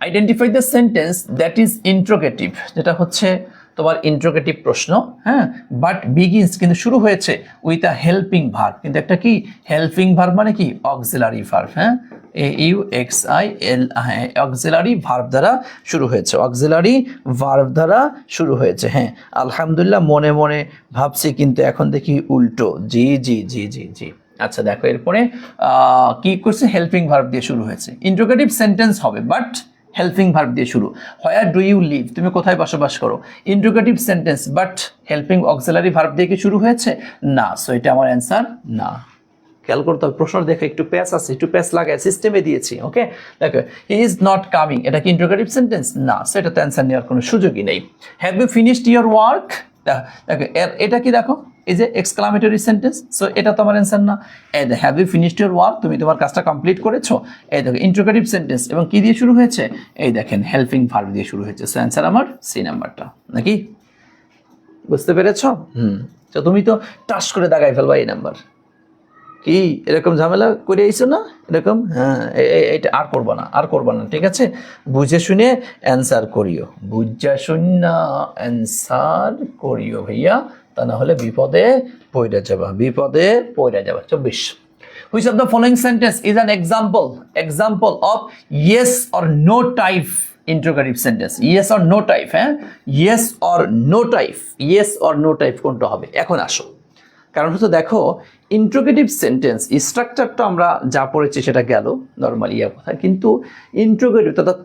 Identify the sentence that is interrogative, যেটা হচ্ছে তোমার ইন্ট্রোগেটিভ প্রশ্ন, হ্যাঁ, বাট বিগিনস কিন্তু শুরু হয়েছে উইথ আ হেল্পিং ভার্ব, কিন্তু একটা কি হেল্পিং ভার্ব মানে কি অক্সিলারি ভার্ব, হ্যাঁ, AUXIL, হ্যাঁ, অক্সিলারি ভার্ব দ্বারা শুরু হয়েছে, অক্সিলারি ভার্ব দ্বারা শুরু হয়েছে, হ্যাঁ। আলহামদুলিল্লাহ, মনে মনে ভাবছি কিন্তু এখন দেখি উল্টো, জি জি জি জি জি। আচ্ছা দেখো এরপরে কি করছে, হেল্পিং ভার্ব দিয়ে শুরু হয়েছে, ইন্ট্রোগেটিভ সেন্টেন্স হবে বাট হেল্পিং ভার্ব দিয়ে শুরু। হোয়ার ডু ইউ লিভ, তুমি কোথায় বসবাস করো, interrogative sentence but helping auxiliary verb দিয়ে কি শুরু হয়েছে? না, সো এটা আমার অ্যান্সার না। খেয়াল করতে হবে, প্রশ্ন দেখো একটু প্যাচ আছে, একটু প্যাচ লাগায় সিস্টেমে দিয়েছি, ওকে। দেখো হি ইজ নট কামিং, এটা কি ইন্ট্রোগেটিভ সেন্টেন্স? না, সেটা তো অ্যান্সার নেওয়ার কোনো সুযোগই নেই। Have you finished your work, দেখো এটা কি, দেখো এই যে এক্সক্লামেটরি সেন্টেন্স, সো এটা তো আমার অ্যান্সার না। এই দেখো have you finished your work, তুমি তোমার কাজটা কমপ্লিট করেছো, এই দেখো ইন্ট্রোগেটিভ সেন্টেন্স এবং কি দিয়ে শুরু হয়েছে, এই দেখেন হেল্পিং ভার্ব দিয়ে শুরু হয়েছে, সো অ্যান্সার আমার সি নাম্বারটা, নাকি? বুঝতে পেরেছো? তো তুমি তো টাস করে দাগাই ফেলবা এই নাম্বার, কি এরকম ঝামেলা করে আইছো না এরকম, হ্যাঁ, এটা আর করবো না, আর করবো না, ঠিক আছে? বুঝে শুনে অ্যান্সার করিও, বুঝা শুনে অ্যান্সার করিও ভাইয়া, তা না হলে বিপদে পড়ে যাবা, বিপদে পড়ে যাবা। 24, which of the following sentence is an example of yes or no type interrogative sentence, yes or no type, হ্যাঁ, yes or no type, yes or no type কোনটা হবে? এখন আসো, কারণ হচ্ছে দেখো ইন্ট্রোগেটিভ সেন্টেন্স স্ট্রাকচারটা আমরা যা পড়েছি সেটা গেল নর্মালি ইয়া কথা, কিন্তু ইন্ট্রোগেটিভ অর্থাৎ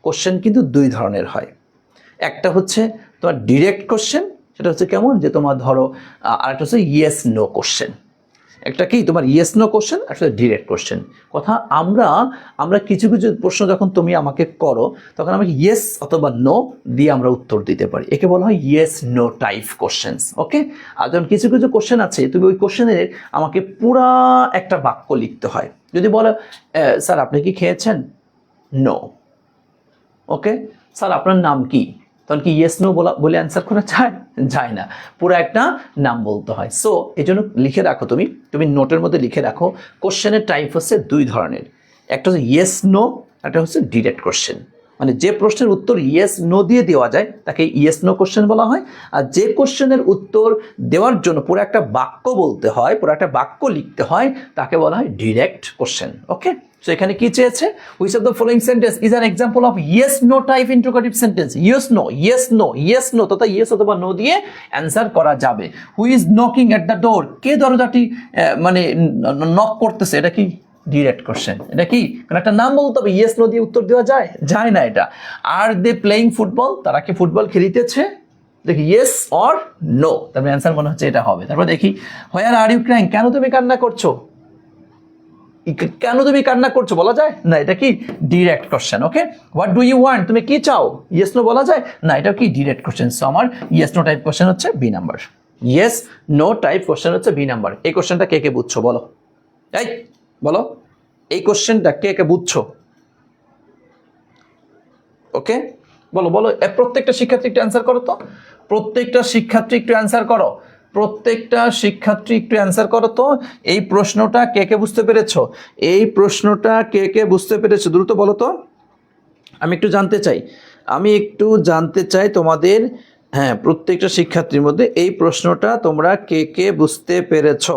কোশ্চেন কিন্তু দুই ধরনের হয়। একটা হচ্ছে তোমার ডিরেক্ট কোশ্চেন, সেটা হচ্ছে কেমন, যে তোমার ধরো, আরেকটা হচ্ছে ইয়েস নো কোশ্চেন। একটা কি তোমার ইয়েস নো কোশ্চেন, আসলে ডিরেক্ট কোশ্চেন। কথা আমরা কিছু কিছু প্রশ্ন যখন তুমি আমাকে করো, তখন আমাকে ইয়েস অথবা নো দিয়ে আমরা উত্তর দিতে পারি, একে বলা হয় ইয়েস নো টাইপ কোশ্চেন্স, ওকে। আর যখন কিছু কিছু কোশ্চেন আছে, তুমি ওই কোশ্চেনের আমাকে পুরা একটা বাক্য লিখতে হয়। যদি বলো স্যার আপনি কি খেয়েছেন, নো, ওকে। স্যার আপনার নাম কি, তখন কি ইয়েস নো বলে অ্যান্সার করা যায় না, পুরো একটা নাম বলতে হয়। সো এই জন্য লিখে রাখো, তুমি নোটের মধ্যে লিখে রাখো, কোশ্চেনের টাইপ হচ্ছে দুই ধরনের, একটা হচ্ছে ইয়েস নো, একটা হচ্ছে ডিরেক্ট কোশ্চেন। মানে যে প্রশ্নের উত্তর ইয়েস নো দিয়ে দেওয়া যায় তাকে ইয়েস নো কোশ্চেন বলা হয়, আর যে কোশ্চেনের উত্তর দেওয়ার জন্য পুরো একটা বাক্য বলতে হয়, পুরো একটা বাক্য লিখতে হয়, তাকে বলা হয় ডিরেক্ট কোশ্চেন, ওকে। সো এখানে কি চেয়েছে, which of the following sentence is an example of yes no type interrogative sentence, yes no তথা ইয়েস অথবা নো দিয়ে অ্যান্সার করা যাবে। Who is knocking at the door, কে দরজাটি মানে নক করতেছে, এটা কি ডিরেক্ট কোশ্চেন, এটা কি কারণ একটা নাম বলতে হবে, ইয়েস নো দিয়ে উত্তর দেওয়া যায় না এটা। আর দে প্লেইং ফুটবল, তারা কি ফুটবল খেলিতেছে, দেখি ইয়েস অর নো, তারপরে অ্যান্সার মনে হচ্ছে এটা হবে। তারপর দেখি হোয়ার আর ইউ ক্রাইং, কেন তুমি কান্না করছো, কেন তুমি কান্না করছো বলা যায় না, এটা কি direct question. Okay, what do you want, তুমি কি চাও, ইয়েস নো বলা যায় না, এটা কি ডিরেক্ট কোশ্চেন। সো আমার ইয়েস নো টাইপ কোশ্চেন হচ্ছে B number. Yes no type question হচ্ছে বি নাম্বার। এই কোশ্চেনটা কে কে বুঝছো বলো, এই বলো এই কোশ্চেনটা কে কে বুঝছো? ওকে বলো বলো, প্রত্যেকটা শিক্ষার্থী একটু অ্যান্সার করো তো, প্রত্যেকটা শিক্ষার্থী একটু অ্যান্সার করো, প্রত্যেকটা শিক্ষার্থী একটু অ্যান্সার করো তো। এই প্রশ্নটা কে কে বুঝতে পেরেছো, এই প্রশ্নটা কে কে বুঝতে পেরেছো, দ্রুত বলো তো, আমি একটু জানতে চাই, আমি একটু জানতে চাই তোমাদের, হ্যাঁ প্রত্যেকটা শিক্ষার্থীর মধ্যে এই প্রশ্নটা তোমরা কে কে বুঝতে পেরেছো,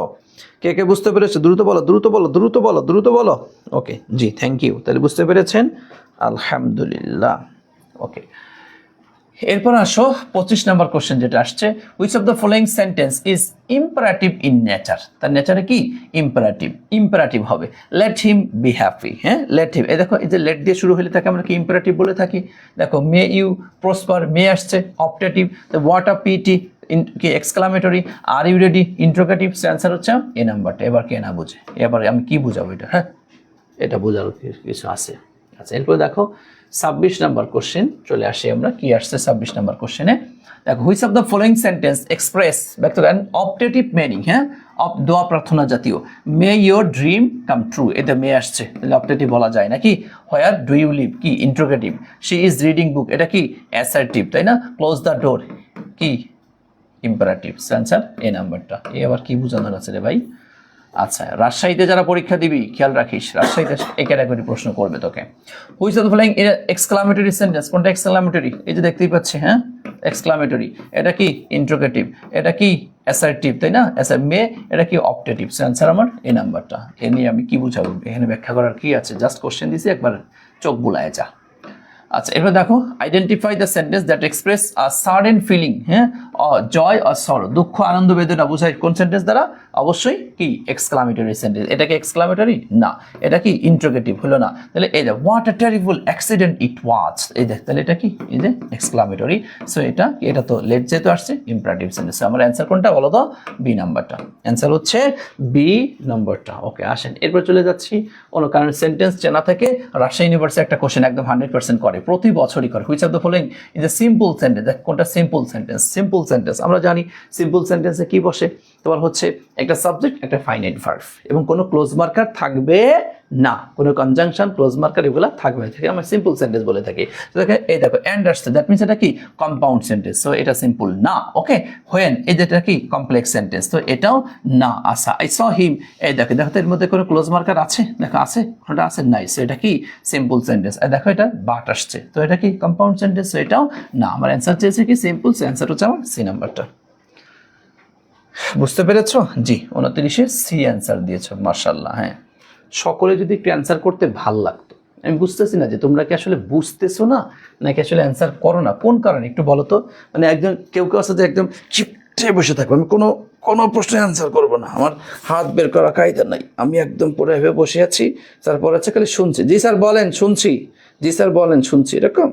কে কে বুঝতে পেরেছো, দ্রুত বলো দ্রুত বলো দ্রুত বলো দ্রুত বলো। ওকে জি থ্যাংক ইউ, তাহলে বুঝতে পেরেছেন, আলহামদুলিল্লাহ। ওকে, এরপর আসো 25 নম্বর কোশ্চেন যেটা আসছে, which of the following sentence is imperative in nature, তার নেচারে কি ইম্পারেটিভ, ইম্পারেটিভ হবে লেট হিম বি হ্যাপি। হ্যাঁ লেট হিম, এই দেখো এই যে লেট দিয়ে শুরু হলে তাকে আমরা কি ইম্পারেটিভ বলে থাকি, দেখো মে ইউ প্রসপার, মে আসছে অপটেটিভ, হোয়াট আ পিটি কি exclamatory, are you ready interrogative, answer হচ্ছে এ নাম্বারটা। এবার কে না বুঝে, এবার আমি কি বুঝাবো এটা, হ্যাঁ এটা বোঝার কিছু আছে। আচ্ছা এরপরে দেখো 26 নম্বর কোশ্চেন চলে আসি আমরা, কি আসছে 26 নম্বর কোশ্চেনে, দেখো which of the following sentence express back to an optative meaning, হ্যাঁ অফ দোয়া প্রার্থনা জাতীয়, মে ইয়োর ড্রিম কাম ট্রু, এটা মে আসছে তাহলে অপটেটিভ বলা যায় নাকি, হোয়ার ডু ইউ লিভ কি interrogative, she is reading book এটা কি অ্যাসার্টিভ তাই না, ক্লোজ দ্য ডোর কি ইম্পারেটিভ, অ্যান্সার এ নাম্বারটা। এ আবার কি বোঝানোর আছে রে ভাই? আচ্ছা রাজশাহীতে যারা পরীক্ষা দিবি খেয়াল রাখিস, রাজশাহীতে এই ক্যাটাগরি প্রশ্ন করবে তোকে। Which of the following exclamatory sentence, কোনটা এক্সক্লামেটরি, এই যে দেখতেই পাচ্ছি, হ্যাঁ এক্সক্লামেটরি, এটা কি ইন্ট্রোগেটিভ, এটা কি অ্যাসার্টিভ তাই না, মে এটা কি অপটেটিভ, অ্যান্সার আমার এই নাম্বারটা। এ নিয়ে আমি কি বুঝাবো, এখানে ব্যাখ্যা করার কি আছে, জাস্ট কোশ্চেন দিছি একবার চোখ বুলায় যা। আচ্ছা এবার দেখো identify the sentence that express a certain feeling, হ্যাঁ জয় অর সরো, দুঃখ আনন্দ বেদনা বোঝায় কোন সেন্টেন্স দ্বারা, অবশ্যই কি এক্সক্লামেটরি সেন্টেন্স। এটা কি এক্সক্লামেটরি না, এটা কি ইন্ট্রোগেটিভ হলো না, তাহলে এই যে হোয়াট আ টেরিবল অ্যাক্সিডেন্ট ইট ওয়াজ, এই দেখ তাহলে এটা কি এই যে এক্সক্লামেটরি। সো এটা তো লেট যেহেতু আসছে ইম্পারেটিভ সেন্টেন্স, আমার অ্যান্সার কোনটা বলো তো, বি নাম্বারটা, অ্যান্সার হচ্ছে বি নম্বরটা। ওকে আসেন এরপর চলে যাচ্ছি অন্য, কারণ সেন্টেন্স চেনা থেকে রাজশাহী ইউনিভার্সিটি একটা কোশ্চেন একদম 100% করে, প্রতি বছরই করে, which of the following is a simple sentence, কোনটা সিম্পল সেন্টেন্স, সিম্পল সেন্টেন্স আমরা জানি সিম্পল সেন্টেন্সে কি বসে, তোমার হচ্ছে একটা সাবজেক্ট একটা ফাইনাইট ভার্ব এবং কোনো ক্লোজ মার্কার থাকবে না, কোনো কনজাংশন ক্লোজ মার্কার এগুলো থাকবে না, আমরা সিম্পল সেন্টেন্স বলে থাকি। এই দেখো এন্ড আসছে, দ্যাট মিনস এটা কি কম্পাউন্ড সেন্টেন্স, সো এটা সিম্পল না। ওকে হোয়েন এই যেটা কি কমপ্লেক্স সেন্টেন্স, তো এটাও না। আসা আই স হিম, এই দেখো দেখো এর মধ্যে কোনো ক্লোজ মার্কার আছে, দেখো আছে, কোনটা আছে নাই, সো এটা কি সিম্পল সেন্টেন্স। দেখো এটা বাট আসছে, তো এটা কি কম্পাউন্ড সেন্টেন্স, সো এটাও না। আমার অ্যান্সার চেয়েছে কি সিম্পল, অ্যান্সার হচ্ছে আমার সি নাম্বারটা। বুঝতে পেরেছো? জি 29-এ সি অ্যান্সার দিয়েছো, মাশাআল্লাহ। হ্যাঁ সকলে যদি একটু অ্যান্সার করতে ভাল লাগতো, আমি বুঝতেছি না যে তোমরা কি আসলে বুঝতেছো না নাকি আসলে অ্যান্সার করো না, কোন কারণে একটু বলো তো। মানে একজন কেউ কেউ আছে যে একদম চিপটে বসে থাকবো, আমি কোনো প্রশ্নের অ্যান্সার করবো না, আমার হাত বের করা কায়দা নাই, আমি একদম পুরো ভেবে বসে আছি, স্যার পড়াচ্ছে খালি শুনছি, জি স্যার বলেন শুনছি, জি স্যার বলেন শুনছি, এরকম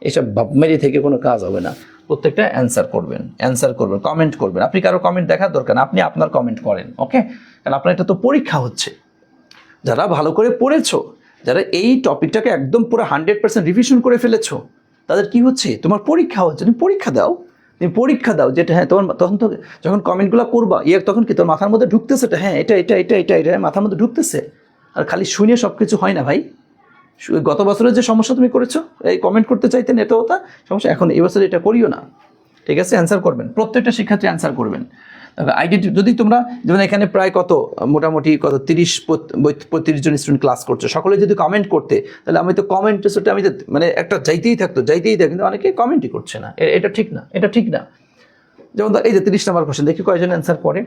এইসব ভাবমেরি থেকে কোনো কাজ হবে না। প্রত্যেকটা অ্যান্সার করবেন, কমেন্ট করবেন, আপনি কারো কমেন্ট দেখার দরকার না, আপনি আপনার কমেন্ট করেন। ওকে কারণ আপনার এটা তো পরীক্ষা হচ্ছে, যারা ভালো করে পড়েছো, যারা এই টপিকটাকে একদম পুরো 100% রিভিশন করে ফেলেছো, তাদের কি হচ্ছে, তোমার পরীক্ষা হচ্ছে, তুমি পরীক্ষা দাও, যেটা হ্যাঁ তোমার তখন তো যখন কমেন্টগুলো করবা তখন কি তোর মাথার মধ্যে ঢুকতেছে, হ্যাঁ এটা মাথার মধ্যে ঢুকতেছে। আর খালি শুনে সব কিছু হয় না ভাই, গত বছরের যে সমস্যা তুমি করেছো, এই কমেন্ট করতে চাইতেন এটা হতা সমস্যা, এখন এই বছর এটা করিও না, ঠিক আছে? অ্যান্সার করবেন, প্রত্যেকটা শিক্ষার্থী অ্যান্সার করবেন। আইডেন্টি যদি তোমরা যেমন এখানে প্রায় মোটামুটি 30 জন স্টুডেন্ট ক্লাস করছো, সকলে যদি কমেন্ট করতে, তাহলে আমি তো কমেন্ট আমি মানে একটা যাইতেই থাকতো, কিন্তু অনেকে কমেন্টই করছে না, এটা ঠিক না। যেমন এই যে 30 নম্বর কোশ্চেন, দেখি কয়জন অ্যান্সার করে।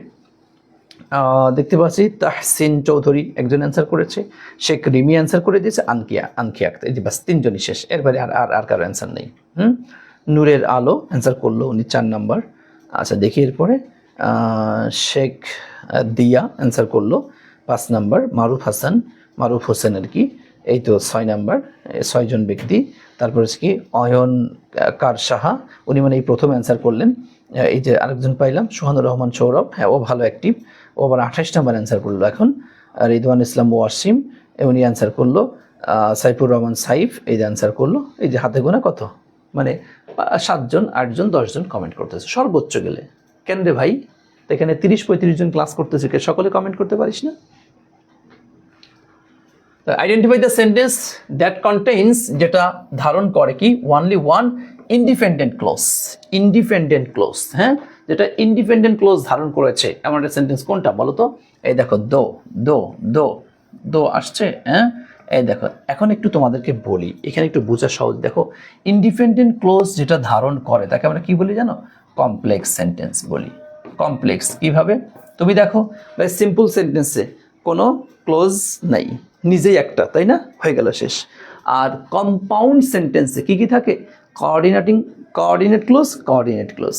দেখতে পাচ্ছি তাহসিন চৌধুরী একজন অ্যান্সার করেছে, শেখ রিমি অ্যান্সার করে দিয়েছে, আনকিয়া আক্তার, এই যে বাস 3 জনই শেষ, এরপরে আর কারো অ্যান্সার নেই। নূরের আলো অ্যান্সার করলো, উনি 4 নাম্বার। আচ্ছা দেখি এরপরে শেখ দিয়া অ্যান্সার করলো 5 নাম্বার, মারুফ হোসেন আর কি, এই তো 6 নাম্বার, 6 জন ব্যক্তি। তারপরে কি অয়ন কার সাহা, উনি মানে এই প্রথম অ্যান্সার করলেন। এই যে আরেকজন পাইলাম সুহানুর রহমান সৌরভ, হ্যাঁ ও ভালো অ্যাক্টিভ, ও আবার 28 নাম্বার অ্যান্সার করলো। এখন রিদওয়ান ইসলাম ওয়াসিম, উনি অ্যান্সার করলো। সাইফুর রহমান সাইফ এই যে অ্যান্সার করলো। এই যে হাতে গোনা কত, মানে 7 জন 8 জন 10 জন কমেন্ট করতেছে সর্বোচ্চ গেলে। কেন রে ভাই, তো এখানে 30-35 জন ক্লাস করতেছে, কে সকলে কমেন্ট করতে পারিস না? Identify the sentence that contains, যেটা ধারণ করে কি only one independent close. Independent clause, হ্যাঁ, যেটা ইন্ডিপেন্ডেন্ট ক্লোজ ধারণ করেছে এমন একটা সেন্টেন্স কোনটা বলো তো? এই দেখো দো দো দো দো আসছে, হ্যাঁ। এই দেখো এখন একটু তোমাদেরকে বলি, এখানে একটু বোঝা সহজ। দেখো ইন্ডিপেন্ডেন্ট ক্লোজ যেটা ধারণ করে তাকে আমরা কি বলি জানো? কমপ্লেক্স সেন্টেন্স বলি। কমপ্লেক্স কিভাবে? তুমি দেখো ভাই, সিম্পল সেন্টেন্সে কোনো ক্লোজ নাই, নিজেই একটা, তাই না, হয়ে গেল শেষ। আর কম্পাউন্ড সেন্টেন্সে কি কি থাকে? কোঅর্ডিনেট ক্লোজ,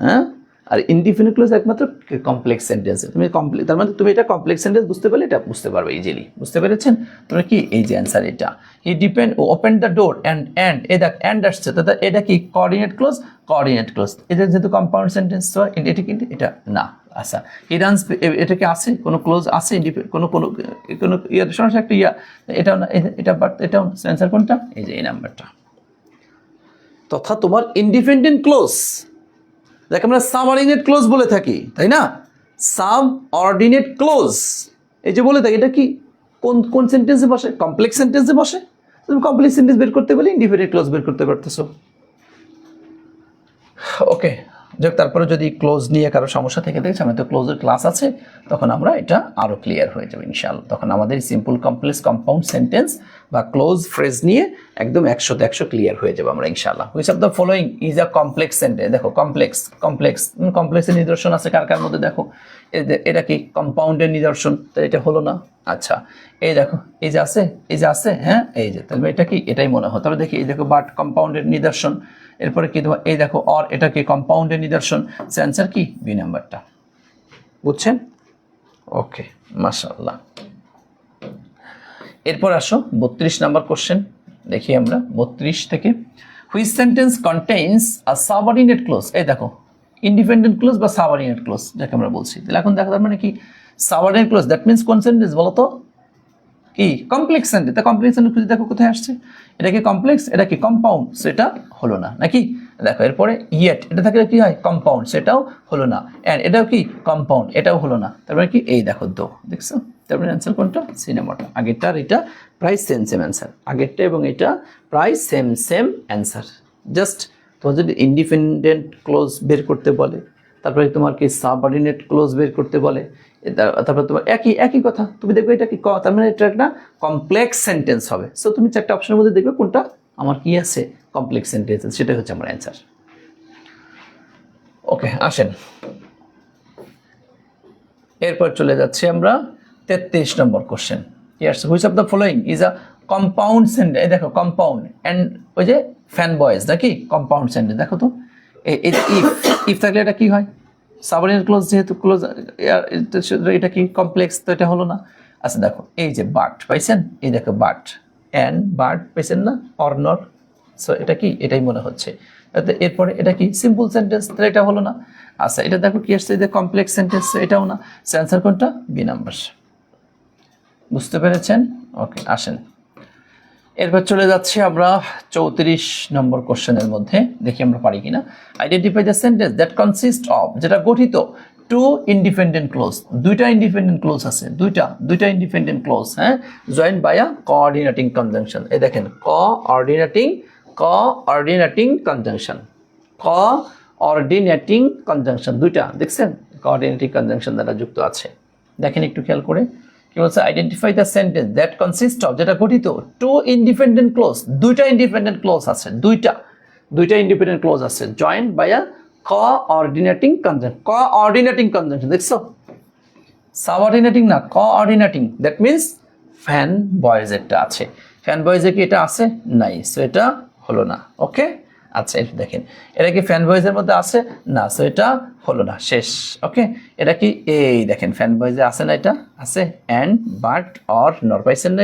হ্যাঁ। আর ইনডিফিনিট ক্লোজ একমাত্র কমপ্লেক্স সেন্টেন্সে। তুমি তার মানে তুমি এটা কমপ্লেক্স সেন্টেন্স বুঝতে পারলে এটা বুঝতে পারবে ইজিলি। বুঝতে পেরেছেন? তোমরা কি এই যে অ্যান্সার এটা, হি ওপেন দ্য ডোর অ্যান্ড এই দেখ অ্যান্ড আসছে, তো এটা কি কোঅর্ডিনেট ক্লোজ। এটা যেহেতু কম্পাউন্ড সেন্টেন্স, তো এটা কিন্তু এটা না। আচ্ছা, হি রানস, এটা কি আছে কোনো ক্লোজ আছে? কোনো ইয়ার সমস্যা একটা ইয়া, এটাও না, এটা বাট এটাও অ্যান্সার কোনটা? এই যে এই নাম্বারটা। তথা তোমার ইন্ডিপেন্ডেন্ট ক্লোজ যাকে আমরা সাবঅর্ডিনেট ক্লোজ বলে থাকি, তাই না? সাবঅর্ডিনেট ক্লোজ এই যে বলে থাকি, এটা কি কোন সেন্টেন্সে বসে? কমপ্লেক্স সেন্টেন্সে বসে। তুমি কমপ্লেক্স সেন্টেন্স বের করতে বলে ইন্ডিপেন্ডেন্ট ক্লোজ বের করতে পারতেছো। ওকে, যাক, তারপরে যদি ক্লোজ নিয়ে কারো সমস্যা থেকে থাকে, সামনে তো ক্লোজের ক্লাস আছে, তখন আমরা এটা আরও ক্লিয়ার হয়ে যাবে ইনশাআল্লাহ। তখন আমাদের সিম্পল কমপ্লেক্স কম্পাউন্ড সেন্টেন্স বা ক্লোজ ফ্রেজ নিয়ে একদম 100-100 ক্লিয়ার হয়ে যাবে আমরা ইনশাআল্লাহ। Which of the following is a complex sentence? দেখো কমপ্লেক্সের নিদর্শন আছে কার মধ্যে? দেখো এটা কি কম্পাউন্ডের নিদর্শন, তো এটা হলো না। আচ্ছা, এই দেখো এই যে আছে, হ্যাঁ, এই যে, তাহলে এটা কি? এটাই মনে হয়। তবে দেখি, এই দেখো বাট কম্পাউন্ডের নিদর্শন। এরপরে কি তোমার এই দেখো অর, এটা কি কম্পাউন্ডের নিদর্শন। অ্যান্সার কি? বি নাম্বারটা। বুঝছেন? ওকে, মাশাআল্লাহ। এরপর আসো 32 নাম্বার কোশ্চেন দেখি আমরা 32 থেকে। Which sentence contains a subordinate clause? এই দেখো ইন্ডিপেন্ডেন্ট ক্লোজ বা সাবঅর্ডিনেট ক্লোজ যাকে আমরা বলছি। তাহলে এখন দেখো তার মানে কি সাবঅর্ডিনেট ক্লোজ, দ্যাট মিনস কোন সেন্টেন্স বলো তো? কি কমপ্লেক্স সেন্টেন্স। তা কমপ্লেক্স সেন্টেন্স খুঁজে দেখো কোথায় আসছে। এটা কি কমপ্লেক্স, এটা কি কম্পাউন্ড, সেটা হলো না, নাকি? দেখো এরপরে ইয়েট, এটা থাকলে কি হয়? কম্পাউন্ড, সেটাও হলো না। অ্যান্ড এটাও কি কম্পাউন্ড, এটাও হলো না। তারপরে কি? এই দেখো দো, দেখছো? তারপরে অ্যান্সার কোনটা? সি নাম্বারটা। আগেরটা আর এটা প্রায় সেম অ্যান্সার, আগেরটা এবং এটা প্রায় সেম অ্যান্সার। জাস্ট তোমার যদি ইন্ডিপেন্ডেন্ট ক্লোজ বের করতে বলে, তারপরে তোমার কি সাবঅর্ডিনেট ক্লোজ বের করতে বলে, তারপর তোমার একই কথা, তুমি দেখবে এটা কি, তার মানে এটা একটা কমপ্লেক্স সেন্টেন্স হবে। সো তুমি 4টা অপশনের মধ্যে দেখবে কোনটা আমার কি আছে কমপ্লেক্স সেন্টেন্স, সেটাই হচ্ছে আমার অ্যান্সার। ওকে, আসেন এরপর চলে যাচ্ছি আমরা 33 number question. Years which of the following is a compound sentence? এই দেখো কম্পাউন্ড অ্যান্ড ওই যে ফ্যান বয়েজ, নাকি কম্পাউন্ড সেন্টেন্স। দেখো তো ইফ থাকলে এটা কি হয়? সাবঅর্ডিনেট ক্লোজ, যেহেতু ক্লোজ, এটা কি কমপ্লেক্স, তো এটা হলো না। আচ্ছা দেখো এই যে বাট পাইছেন, এই দেখো বাট অ্যান্ড বাট পাইছেন না, অর্নর। সো এটা কি? এটাই মনে হচ্ছে। এরপরে এটা কি সিম্পল সেন্টেন্স, তাহলে এটা হলো না। আচ্ছা এটা দেখো কি আসছে, যে কমপ্লেক্স সেন্টেন্স, এটাও না। অ্যান্সার কোনটা? B number. বুঝতে পেরেছেন? ওকে, আসেন এরপর চলে যাচ্ছি আমরা 34 নম্বর কোশ্চেনের মধ্যে, দেখি আমরা পারি কিনা। Identify the sentence that consist of, যেটা গঠিত টু ইন্ডিপেন্ডেন্ট ক্লোজ, দুইটা ইন্ডিপেন্ডেন্ট ক্লোজ আছে, দুইটা ইন্ডিপেন্ডেন্ট ক্লোজ, হ্যাঁ, joined by a coordinating conjunction. এই দেখেন কোঅর্ডিনেটিং কনজাংশন দুইটা দেখছেন, কোঅর্ডিনেটিং কনজাংশন দ্বারা যুক্ত আছে। দেখেন একটু খেয়াল করে কি বলছে, identify the sentence that consist of, যেটা গঠিত টু ইন্ডিপেন্ডেন্ট ক্লোজ, দুইটা ইন্ডিপেন্ডেন্ট ক্লোজ আছে, দুইটা ইন্ডিপেন্ডেন্ট ক্লোজ আছে, joined by a coordinating conjunction. দেখছো, সাবঅর্ডিনেটিং না, কোঅর্ডিনেটিং, দ্যাট মিনস ফ্যান বয়েজেরটা আছে। ফ্যান বয়েজে কি এটা আছে? নাই, সো এটা হলো না। ওকে, আচ্ছা এটা দেখেন, এটা কি ফ্যান বয়েজের মধ্যে আছে? না, সো এটা হলো না, শেষ। ওকে, এটা কি? এই দেখেন ফ্যান বয়েজে আছে না, এটা আছে। অ্যান্ড বাট অর নর পাইছেন না,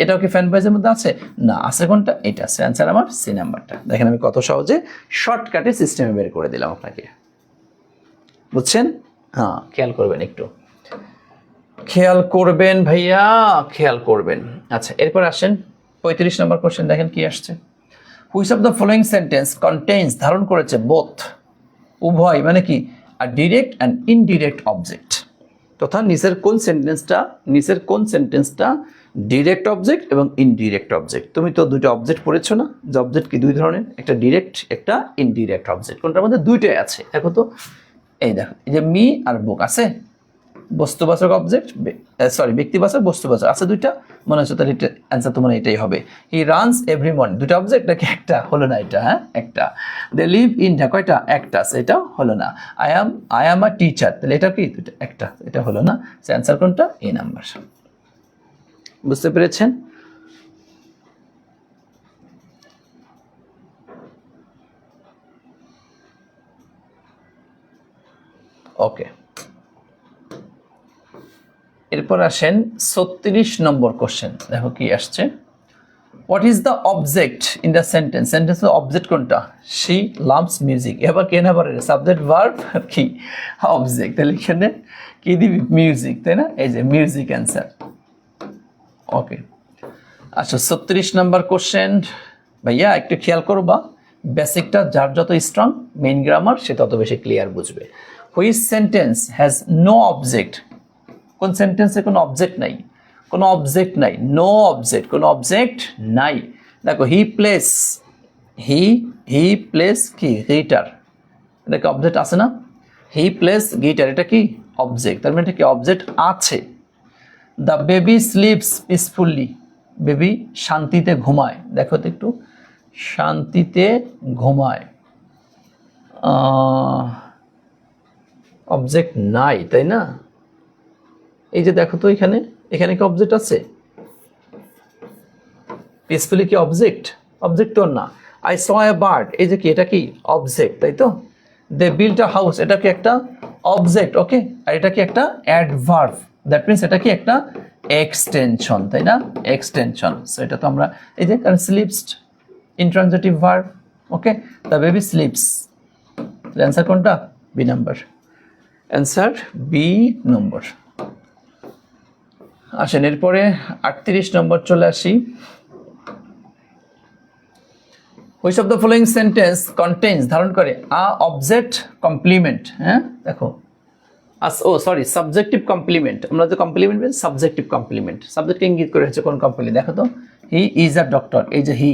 এটাও কি ফ্যান বয়েজের মধ্যে আছে? না, আছে কোনটা? এটা আছে। অ্যান্সার আমার সি নাম্বারটা। দেখেন আমি কত সহজে শর্টকাটে সিস্টেমে বের করে দিলাম আপনাকে। বুঝছেন? হ্যাঁ, খেয়াল করবেন একটু। খেয়াল করবেন ভাইয়া, খেয়াল করবেন। আচ্ছা, এরপর আসেন 35 নম্বর কোশ্চেন, দেখেন কি আসছে। Which of the following sentence contains, ধারণ করেছে, বোথ, উভয় মানে কি, আর ডিরেক্ট অ্যান্ড ইনডিরেক্ট অবজেক্ট। তথা নিচের কোন সেন্টেন্সটা ডিরেক্ট অবজেক্ট এবং ইনডিরেক্ট অবজেক্ট। তুমি তো দুটো অবজেক্ট পড়েছো না, যে অবজেক্ট কি দুই ধরনের, একটা ডিরেক্ট একটা ইনডিরেক্ট অবজেক্ট। কোনটার মধ্যে দুইটাই আছে, দেখো তো, এই দেখো, এই যে মি আর বুক আছে, বস্তুবাচক অবজেক্ট, সরি ব্যক্তিবাচক বস্তুবাচক আছে দুইটা, মনে হচ্ছে তাহলে এটা অ্যান্সার তোমার এটাই হবে। হি রানস এভরি মর্নিং, দুটো অবজেক্ট নাকি একটা, হলো না এটা, হ্যাঁ একটা। দে লিভ ইন, কয়টা, একটা আছে, এটা হলো না। আই অ্যাম আ টিচার, তাহলে এটা কি দুটো, একটা, এটা হলো না। সে অ্যান্সার কোনটা, এই নাম্বার। বুঝতে পেরেছেন? ওকে, এরপর আসেন 36 নম্বর কোশ্চেন, দেখো কি আসছে। What is the object in the sentence, সেন্টেন্সের অবজেক্ট কোনটা? She loves music. এবার কে না পারে, সাবজেক্ট ভার্ব কি অবজেক্ট, তাহলে এখানে কি দিবি, মিউজিক, তাই না? এই যে মিউজিক অ্যান্সার। ওকে, আচ্ছা 36 নম্বর কোশ্চেন, ভাইয়া একটু খেয়াল করবা, বেসিকটা যার যত স্ট্রং, মেইন গ্রামার সে তত বেশি ক্লিয়ার বুঝবে। Which sentence has no object, কোন সেন্টেন্সে কোনো অবজেক্ট নাই, কোনো অবজেক্ট নাই, নো অবজেক্ট, কোনো অবজেক্ট নাই। দেখো হি প্লেস কি গিটার, এটা কি অবজেক্ট আছে না? হি প্লেস গিটার, এটা কি অবজেক্ট, তার মানে এটা কি অবজেক্ট আছে। The baby sleeps peacefully, baby শান্তিতে ঘুমায়, দেখো তো একটু, শান্তিতে ঘুমায়, অবজেক্ট নাই, তাই না? এই যে দেখো তো, এখানে কি অবজেক্ট আছে? পিসফুলি কি অবজেক্ট? অবজেক্ট তো না। আই স এ বার্ড, এই যে কি, এটা কি অবজেক্ট, তাই তো? দে বিল্ট আ হাউস, এটা কি একটা অবজেক্ট, ওকে। আর এটা কি একটা অ্যাডভার্ব, দ্যাট মিনস এটা কি একটা এক্সটেনশন, তাই না? এক্সটেনশন। সো এটা তো আমরা, এই যে কারণ sleeps intransitive verb, okay. The baby sleeps, answer কোনটা, বি নাম্বার, অ্যান্সার বি নম্বর। আসেন এরপরে 38 নম্বর চলে আসি। Which of the following sentence contains, ধারণ করে, আ অবজেক্ট কমপ্লিমেন্ট, হ্যাঁ দেখো, সাবজেক্টিভ কমপ্লিমেন্ট, আমরা যে কমপ্লিমেন্ট বলি সাবজেক্টিভ কমপ্লিমেন্ট, সাবজেক্টকে ইঙ্গিত করে হচ্ছে কোন কমপ্লিমেন্ট, দেখো তো, হি ইজ আ ডক্টর, এই যে হি,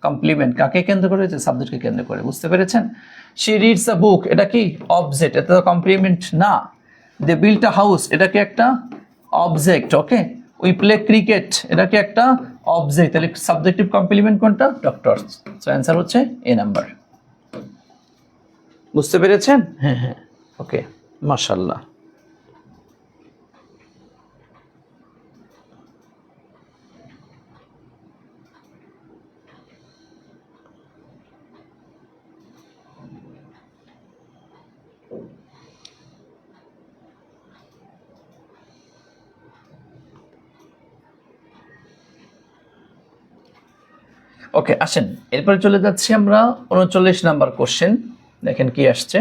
কমপ্লিমেন্ট কাকে কেন্দ্র করে হচ্ছে, সাবজেক্টকে কেন্দ্র করে, বুঝতে পেরেছেন? শি রিডস আ বুক, এটা কি অবজেক্ট, এটা তো কমপ্লিমেন্ট না। দে বিল্ট আ হাউস, এটা কি একটা object, okay. We play cricket, এটা কি একটা অবজেক্ট, তাহলে সাবজেক্টিভ কমপ্লিমেন্ট কোনটা, ডক্টর। সো অ্যান্সার হচ্ছে এ নাম্বার। বুঝতে পেরেছেন? হ্যাঁ হ্যাঁ, ওকে, মাশাআল্লাহ। ওকে, আসেন এরপরে চলে যাচ্ছি আমরা 39 নাম্বার কোশ্চেন, দেখেন কি আসছে।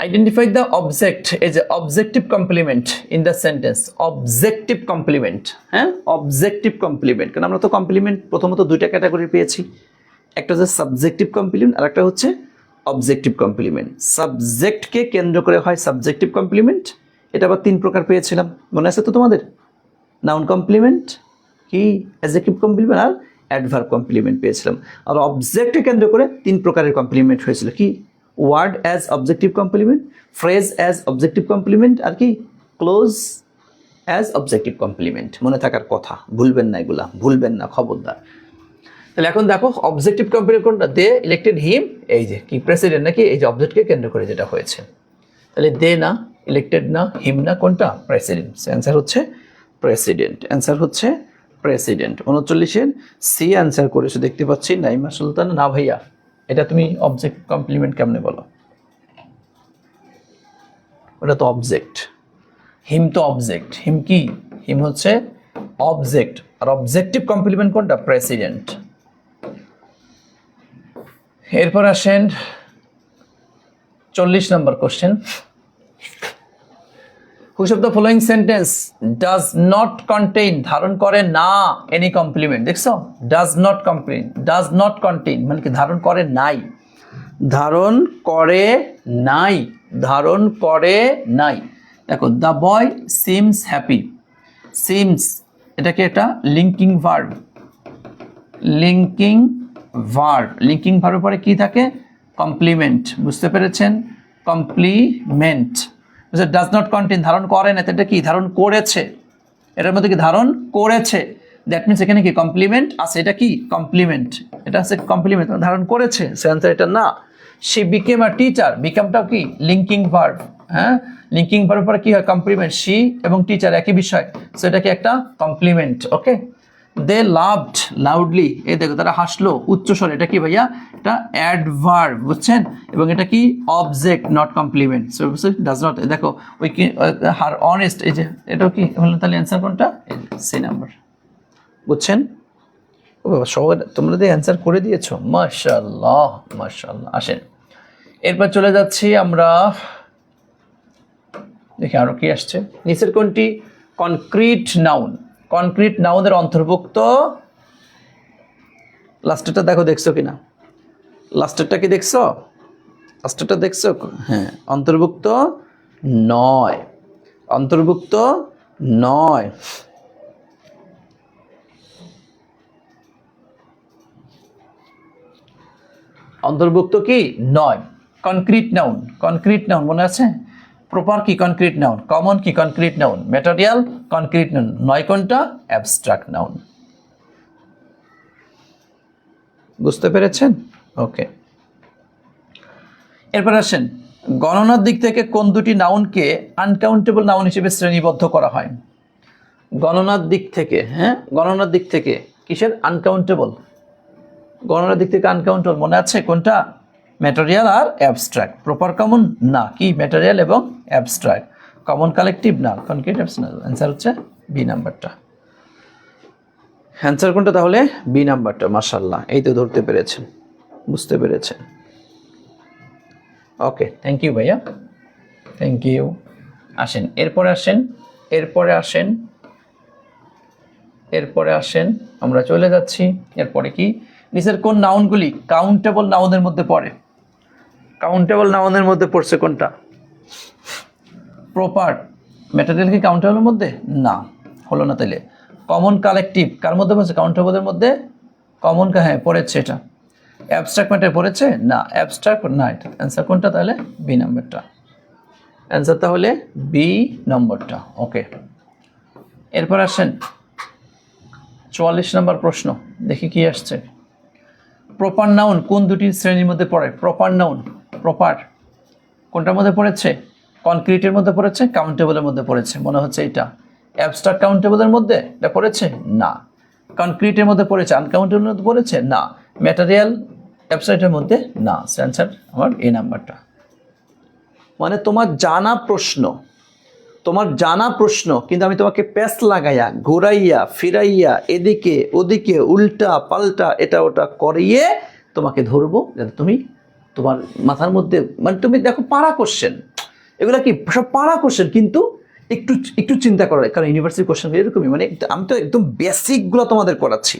আইডেন্টিফাই দ্য অবজেক্ট, এই যে objective complement in the sentence, objective complement, হ্যাঁ অবজেক্টিভ কমপ্লিমেন্ট, কারণ আমরা তো কমপ্লিমেন্ট প্রথমত দুইটা ক্যাটাগরি পেয়েছি, একটা হচ্ছে সাবজেক্টিভ কমপ্লিমেন্ট আর একটা হচ্ছে অবজেক্টিভ কমপ্লিমেন্ট। সাবজেক্টকে কেন্দ্র করে হয় সাবজেক্টিভ কমপ্লিমেন্ট, এটা আবার 3 প্রকার পেয়েছিলাম, মনে আছে তো তোমাদের? নাউন কমপ্লিমেন্ট, কি অ্যাডজেক্টিভ কমপ্লিমেন্ট আর অ্যাডভার্ব কমপ্লিমেন্ট পেয়েছিলাম। আর অবজেক্টকে কেন্দ্র করে 3 প্রকারের কমপ্লিমেন্ট হয়েছিল, কি word as objective complement, phrase as objective complement, আর কি ক্লোজ অ্যাজ অবজেক্টিভ কমপ্লিমেন্ট। মনে থাকার কথা, ভুলবেন না, এগুলা ভুলবেন না, খবরদার। তাহলে এখন দেখো অবজেক্টিভ কমপ্লিমেন্ট কোনটা, দে ইলেক্টেড হিম, এই যে কি প্রেসিডেন্ট নাকি, এই যে অবজেক্টকে কেন্দ্র করে যেটা হয়েছে, তাহলে দে না, ইলেক্টেড না, হিম না, কোনটা, প্রেসিডেন্ট। অ্যান্সার হচ্ছে প্রেসিডেন্ট, অ্যান্সার হচ্ছে প্রেসিডেন্ট। 39-এর সি অ্যান্সার করেছে দেখতে পাচ্ছি নাইমা সুলতান। না ভাইয়া, এটা তুমি অবজেক্ট কমপ্লিমেন্ট কেমনে বলো, ওটা তো অবজেক্ট, হিম তো অবজেক্ট, হিম কি, হিম হচ্ছে অবজেক্ট, আর অবজেক্টিভ কমপ্লিমেন্ট কোনটা, প্রেসিডেন্ট। এরপর আসেন 40 number question. Which of the following sentence does not contain, ধারণ করে না, এনি কমপ্লিমেন্ট। দেখছো, ডাজ নট কন্টেইন মানে কি ধারণ করে নাই, ধারণ করে নাই, ধারণ করে নাই। দেখো, the boy seems happy, seems এটাকে একটা লিঙ্কিং ভার্ব, লিঙ্কিং ভার্বের পরে কি থাকে? কমপ্লিমেন্ট। বুঝতে পেরেছেন? কমপ্লিমেন্ট। ডাজ নট কন্টেইন ধারণ করে না, এটা কি ধারণ করেছে, এটার মধ্যে কি ধারণ করেছে, দ্যাট মিনস এখানে কি কমপ্লিমেন্ট আছে, এটা কি কমপ্লিমেন্ট, এটা আছে কমপ্লিমেন্ট, ধারণ করেছে, সে আনসার এটা না। শি বিকেম আ টিচার, বিকামটাও কি লিঙ্কিং ভার্ব, হ্যাঁ, লিঙ্কিং ভার্বের পরে কি হয়? কমপ্লিমেন্ট। শি এবং টিচার একই বিষয়, সো এটা কি একটা কমপ্লিমেন্ট। ওকে, দে লাভড লাউডলি, এই দেখো তারা হাসলো উচ্চস্বরে, এটা কি ভাইয়া? এটা অ্যাডভার্ব, বুঝছেন? এবং এটা কি object, not complement, so does not. দেখো ওই কি হার অনেস্ট, এই যে এটাও কি হলো, তাহলে অ্যান্সার কোনটা? C number. বুঝছেন? ও বাবা, সবাই তোমরা দিয়ে অ্যান্সার করে দিয়েছো, মাশাআল্লাহ মাশাআল্লাহ। আসেন এরপর চলে যাচ্ছি আমরা, দেখি আরো কি আসছে। নিচের কোনটি কনক্রিট নাউন? কনক্রিট নাউনের অন্তর্ভুক্ত, লাস্টেরটা দেখো, দেখছো কিনা? লাস্টেরটা কি দেখছো? লাস্টেরটা দেখছো? হ্যাঁ, অন্তর্ভুক্ত নয়, অন্তর্ভুক্ত নয়। অন্তর্ভুক্ত কি নয়। কনক্রিট নাউন, কনক্রিট নাউন মনে আছে? প্রপার কি কনক্রিট নাউন, কমন কি concrete noun, material concrete noun, নয় কোনটা? Abstract noun. বুঝতে পেরেছেন? ওকে, এরপর আসেন, গণনার দিক থেকে কোন দুটি নাউনকে আনকাউন্টেবল নাউন হিসেবে শ্রেণীবদ্ধ করা হয়? গণনার দিক থেকে, হ্যাঁ, গণনার দিক থেকে কিসের আনকাউন্টেবল? গণনার দিক থেকে আনকাউন্টেবল মনে আছে কোনটা? ম্যাটেরিয়াল আর অ্যাবস্ট্রাক্ট। প্রপার কমন না, কি ম্যাটেরিয়াল এবং অ্যাবস্ট্রাক্ট। কমন কালেকটিভ না, কনক্রিট অ্যাবস্ট্রাক্ট। অ্যান্সার হচ্ছে বি নাম্বারটা। অ্যান্সার কোনটা তাহলে? বি নাম্বারটা। মাশাআল্লাহ, এই তো ধরতে পেরেছেন, বুঝতে পেরেছেন। ওকে, থ্যাংক ইউ ভাইয়া, থ্যাংক ইউ। আসেন এরপরে আসেন, এরপরে আসেন, এরপরে আসেন, আমরা চলে যাচ্ছি। এরপরে কি? নিচের কোন নাউনগুলি কাউন্টেবল নাউনের মধ্যে পড়ে? কাউন্টেবল নাউনের মধ্যে পড়ছে কোনটা? প্রপার ম্যাটেরিয়াল কি কাউন্টেবলের মধ্যে? না, হলো না। তাইলে কমন কালেকটিভ কার মধ্যে পড়ছে? কাউন্টেবলের মধ্যে। কমন, হ্যাঁ পড়েছে এটা। অ্যাবস্ট্রাক্ট ম্যাটার পড়েছে? না, অ্যাবস্ট্রাক্ট না। এটা অ্যান্সার কোনটা তাহলে? বি নাম্বারটা। অ্যান্সার তাহলে বি নম্বরটা। ওকে, এরপর আসেন 44 নম্বর প্রশ্ন, দেখি কি আসছে। প্রপার নাউন কোন দুটি শ্রেণীর মধ্যে পড়ে? প্রপার নাউন, প্রপার কোনটার মধ্যে পড়েছে? কনক্রিটের মধ্যে পড়েছে, কাউন্টেবলের মধ্যে পড়েছে, মনে হচ্ছে এটা। অ্যাবস্ট্রাক্ট কাউন্টেবলের মধ্যে এটা পড়েছে? না। কনক্রিটের মধ্যে পড়েছে, আনকাউন্টেবলের মধ্যে পড়েছে? না। ম্যাটেরিয়াল অ্যাবস্ট্রাক্টের মধ্যে? না। অ্যান্সার আমার এ নাম্বারটা। মানে তোমার জানা প্রশ্ন, তোমার জানা প্রশ্ন, কিন্তু আমি তোমাকে প্যাচ লাগাইয়া ঘুরাইয়া ফিরাইয়া এদিকে ওদিকে উল্টা পাল্টা এটা ওটা করিয়ে তোমাকে ধরবো, যাতে তুমি তোমার মাথার মধ্যে, মানে তুমি দেখো পারা কোশ্চেন, এগুলো কি সব পারা কোশ্চেন, কিন্তু একটু একটু চিন্তা করো, কারণ ইউনিভার্সিটি কোশ্চেন এরকমই। মানে আমি তো একদম বেসিকগুলো তোমাদের করাচ্ছি,